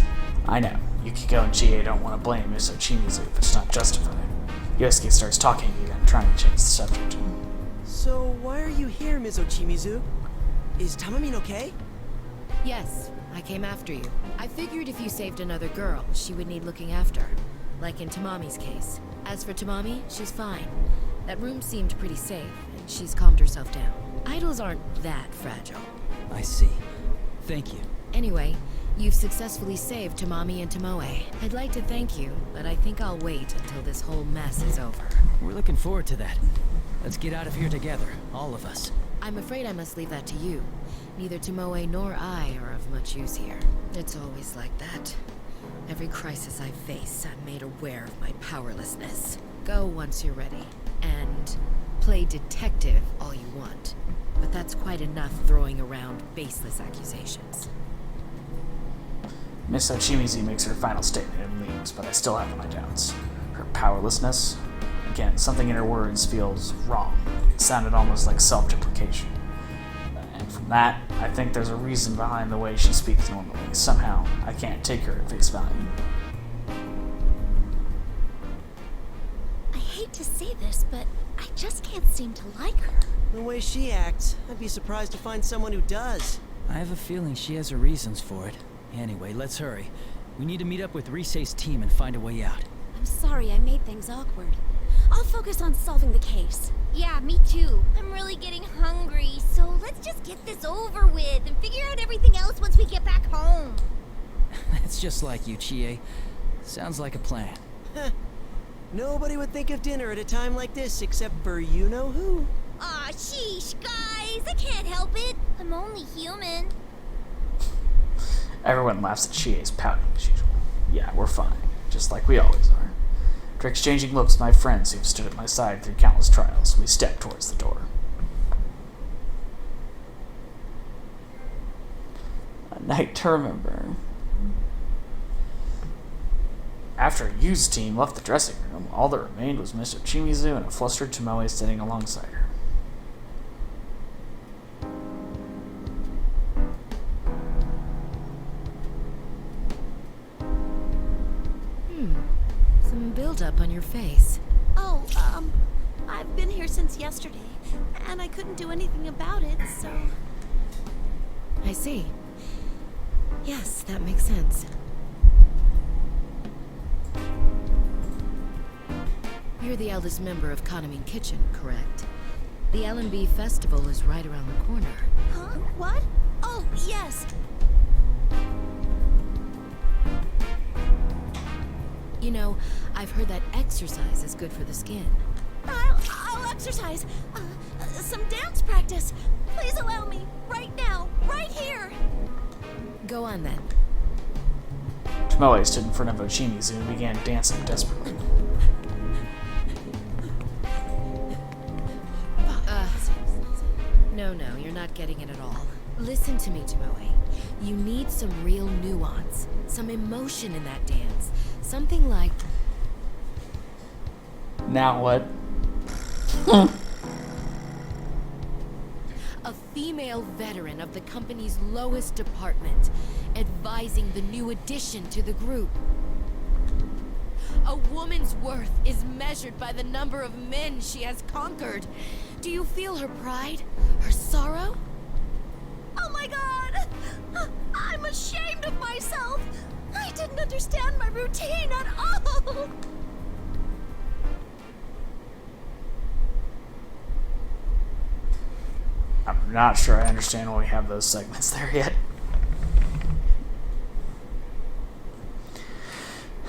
I know, Yukiko and Chie don't want to blame Miss Ochimizu if it's not justified. Yosuke starts talking again, trying to change the subject. So, why are you here, Ms. Ochimizu? Is Tamamine okay? Yes, I came after you. I figured if you saved another girl, she would need looking after. Like in Tamami's case. As for Tamami, she's fine. That room seemed pretty safe, and she's calmed herself down. Idols aren't that fragile. I see. Thank you. Anyway, you've successfully saved Tamami and Tomoe. I'd like to thank you, but I think I'll wait until this whole mess is over. We're looking forward to that. Let's get out of here together, all of us. I'm afraid I must leave that to you. Neither Tomoe nor I are of much use here. It's always like that. Every crisis I face, I'm made aware of my powerlessness. Go once you're ready, and play detective all you want. But that's quite enough throwing around baseless accusations. Miss Ochimizu makes her final statement and leaves, but I still have my doubts. Her powerlessness? Again, something in her words feels wrong. It sounded almost like self-deprecation. And from that, I think there's a reason behind the way she speaks normally. Somehow, I can't take her at face value. I hate to say this, but I just can't seem to like her. The way she acts, I'd be surprised to find someone who does. I have a feeling she has her reasons for it. Anyway, let's hurry. We need to meet up with Risei's team and find a way out. I'm sorry I made things awkward. I'll focus on solving the case. Yeah, me too. I'm really getting hungry, so let's just get this over with and figure out everything else once we get back home. It's just like you, Chie. Sounds like a plan. Nobody would think of dinner at a time like this except for you-know-who. Aw, sheesh, guys. I can't help it. I'm only human. Everyone laughs at Chie's pouting as usual. Yeah, we're fine. Just like we always are. After exchanging looks with my friends who've stood at my side through countless trials, we step towards the door. A night to remember. After Yu's team left the dressing room, all that remained was Miss Ochimizu and a flustered Tomoe sitting alongside her. Some build-up on your face. Oh, I've been here since yesterday, and I couldn't do anything about it, so... I see. Yes, that makes sense. You're the eldest member of Kaname Kitchen, correct? The LMB festival is right around the corner. Huh? What? Oh, yes. You know, I've heard that exercise is good for the skin. I'll exercise. Some dance practice. Please allow me. Right now. Right here. Go on then. Tomoe stood in front of Ochimizu and began dancing desperately. No, you're not getting it at all. Listen to me, Tomoe. You need some real nuance, some emotion in that dance. Something like... Now what? A female veteran of the company's lowest department, advising the new addition to the group. A woman's worth is measured by the number of men she has conquered. Do you feel her pride? Her sorrow? Oh my god! I'm ashamed of myself! I didn't understand my routine at all! I'm not sure I understand why we have those segments there yet.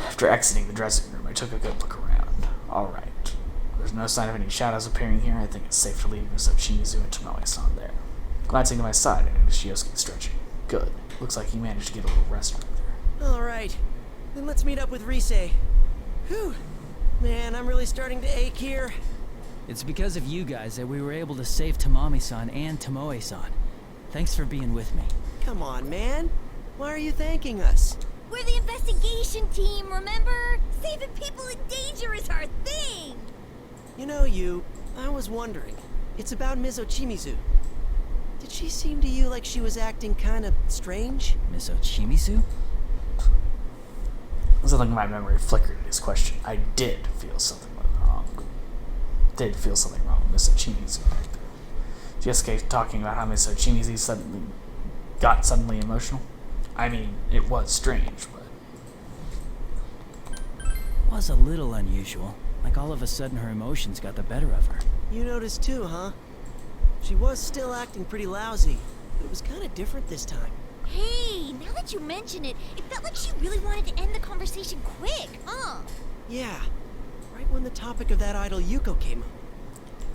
After exiting the dressing room, I took a good look around. Alright. There's no sign of any shadows appearing here. I think it's safe to leave Miss Ochimizu and Tomoe-san there. Glancing to my side, I noticed Yosuke stretching. Good. Looks like he managed to get a little rest right there. Alright. Then let's meet up with Risei. Whew. Man, I'm really starting to ache here. It's because of you guys that we were able to save Tamami-san and Tomoe-san. Thanks for being with me. Come on, man. Why are you thanking us? We're the investigation team, remember? Saving people in danger is our thing! You know, I was wondering. It's about Miss Ochimizu. Did she seem to you like she was acting kind of strange? Miss Ochimizu? Something in my memory flickered at his question. I did feel something wrong. Did feel something wrong with Miss Ochimizu. GSK talking about how Miss Ochimizu suddenly emotional. I mean, it was strange, but It was a little unusual. Like all of a sudden her emotions got the better of her. You noticed too, huh? She was still acting pretty lousy, but it was kind of different this time. Hey, now that you mention it, it felt like she really wanted to end the conversation quick, huh? Yeah, right when the topic of that idol Yuko came up.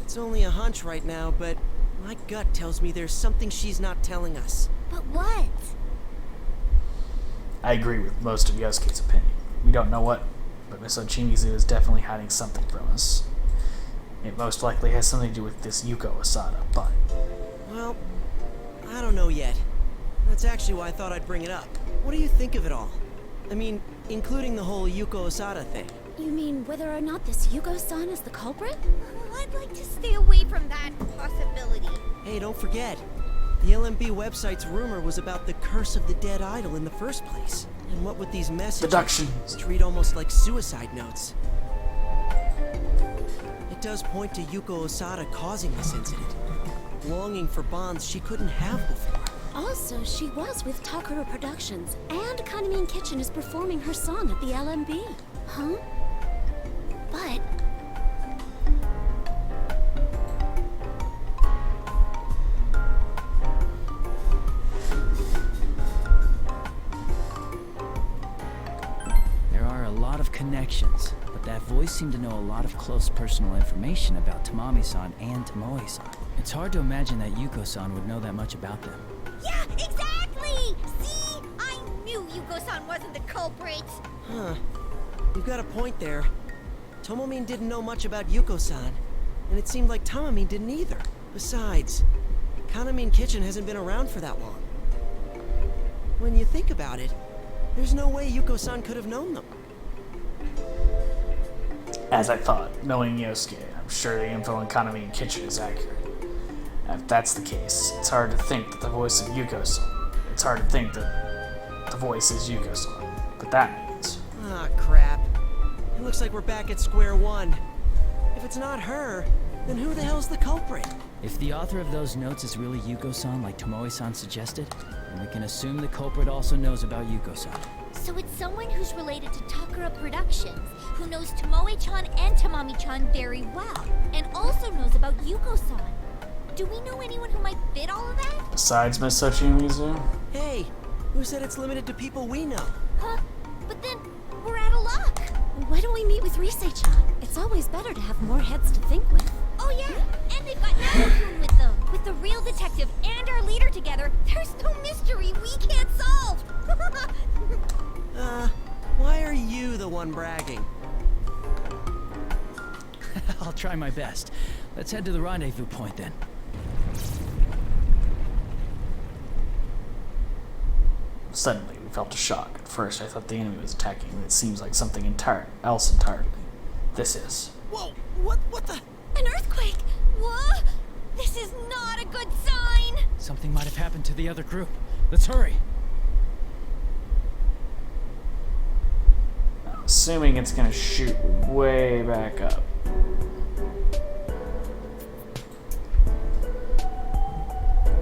It's only a hunch right now, but my gut tells me there's something she's not telling us. But what? I agree with most of Yosuke's opinion. We don't know what, but Miss Ochimizu is definitely hiding something from us. It most likely has something to do with this Yuko Asada, but... Well, I don't know yet. That's actually why I thought I'd bring it up. What do you think of it all? I mean, including the whole Yuko Asada thing. You mean whether or not this Yuko-san is the culprit? I'd like to stay away from that possibility. Hey, don't forget. The LMB website's rumor was about the curse of the dead idol in the first place. And what with these messages... Deductions. Read almost like suicide notes. It does point to Yuko Osada causing this incident. Longing for bonds she couldn't have before. Also, she was with Takara Productions, and Kaname Kitchen is performing her song at the LMB. Huh? But... There are a lot of connections, but that voice seemed to know a lot of close personal information about Tamami-san and Tomoe-san. It's hard to imagine that Yuko-san would know that much about them. Yeah, exactly! See? I knew Yuko-san wasn't the culprit! Huh. You've got a point there. Tomomin didn't know much about Yuko-san, and it seemed like Tamami didn't either. Besides, Kaname Kitchen hasn't been around for that long. When you think about it, there's no way Yuko-san could have known them. As I thought, knowing Yosuke, I'm sure the info on Kaname Kitchen is accurate. If that's the case, it's hard to think that the voice of Yuko-san. It's hard to think that the voice is Yuko-san. But that means... Ah, crap. It looks like we're back at square one. If it's not her, then who the hell's the culprit? If the author of those notes is really Yuko-san like Tomoe-san suggested, then we can assume the culprit also knows about Yuko-san. So it's someone who's related to Takara Productions, who knows Tomoe-chan and Tamami-chan very well, and also knows about Yuko-san. Do we know anyone who might fit all of that? Besides Miss Ochimizu? Hey, who said it's limited to people we know? Huh? But then, we're out of luck. Why don't we meet with Risei-chan? It's always better to have more heads to think with. Oh yeah, and they've got Naru-kun with them. With the real detective and our leader together, there's no mystery we can't solve. Why are you the one bragging? I'll try my best. Let's head to the rendezvous point then. Suddenly, we felt a shock. At first, I thought the enemy was attacking, but it seems like something else entirely. This is. Whoa! What the? An earthquake! What? This is not a good sign! Something might have happened to the other group. Let's hurry! I'm assuming it's gonna shoot way back up.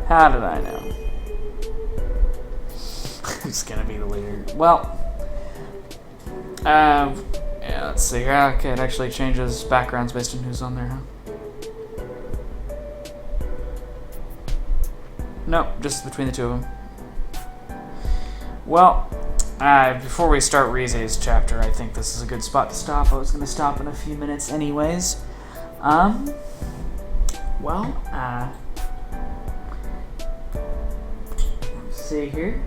How did I know? Who's gonna be the leader? Well, yeah, let's see here. Okay, it actually changes backgrounds based on who's on there, huh? No, just between the two of them. Well, before we start Risei's chapter, I think this is a good spot to stop. I was gonna stop in a few minutes anyways. Well, let's see here.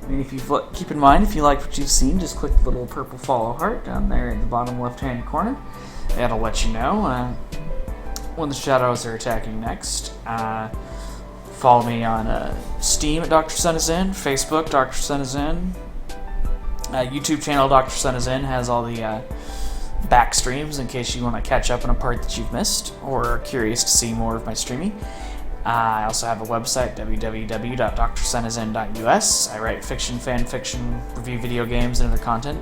I mean, if you keep in mind, if you like what you've seen, just click the little purple follow heart down there in the bottom left-hand corner. That'll let you know when the shadows are attacking next. Follow me on Steam at Dr. Sun is In, Facebook Dr. Sun is In, YouTube channel Dr. Sun is In has all the back streams in case you want to catch up on a part that you've missed or are curious to see more of my streaming. I also have a website, www.drsunisin.us. I write fiction, fan fiction, review video games, and other content.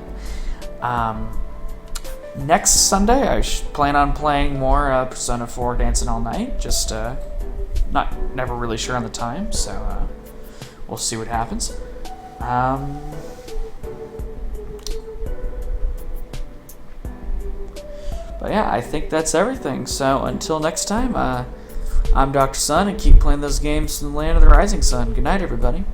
Next Sunday, I plan on playing more Persona 4 Dancing All Night. Just never really sure on the time, so we'll see what happens. But yeah, I think that's everything. So until next time, I'm Dr. Sun, and keep playing those games in the land of the rising sun. Good night, everybody.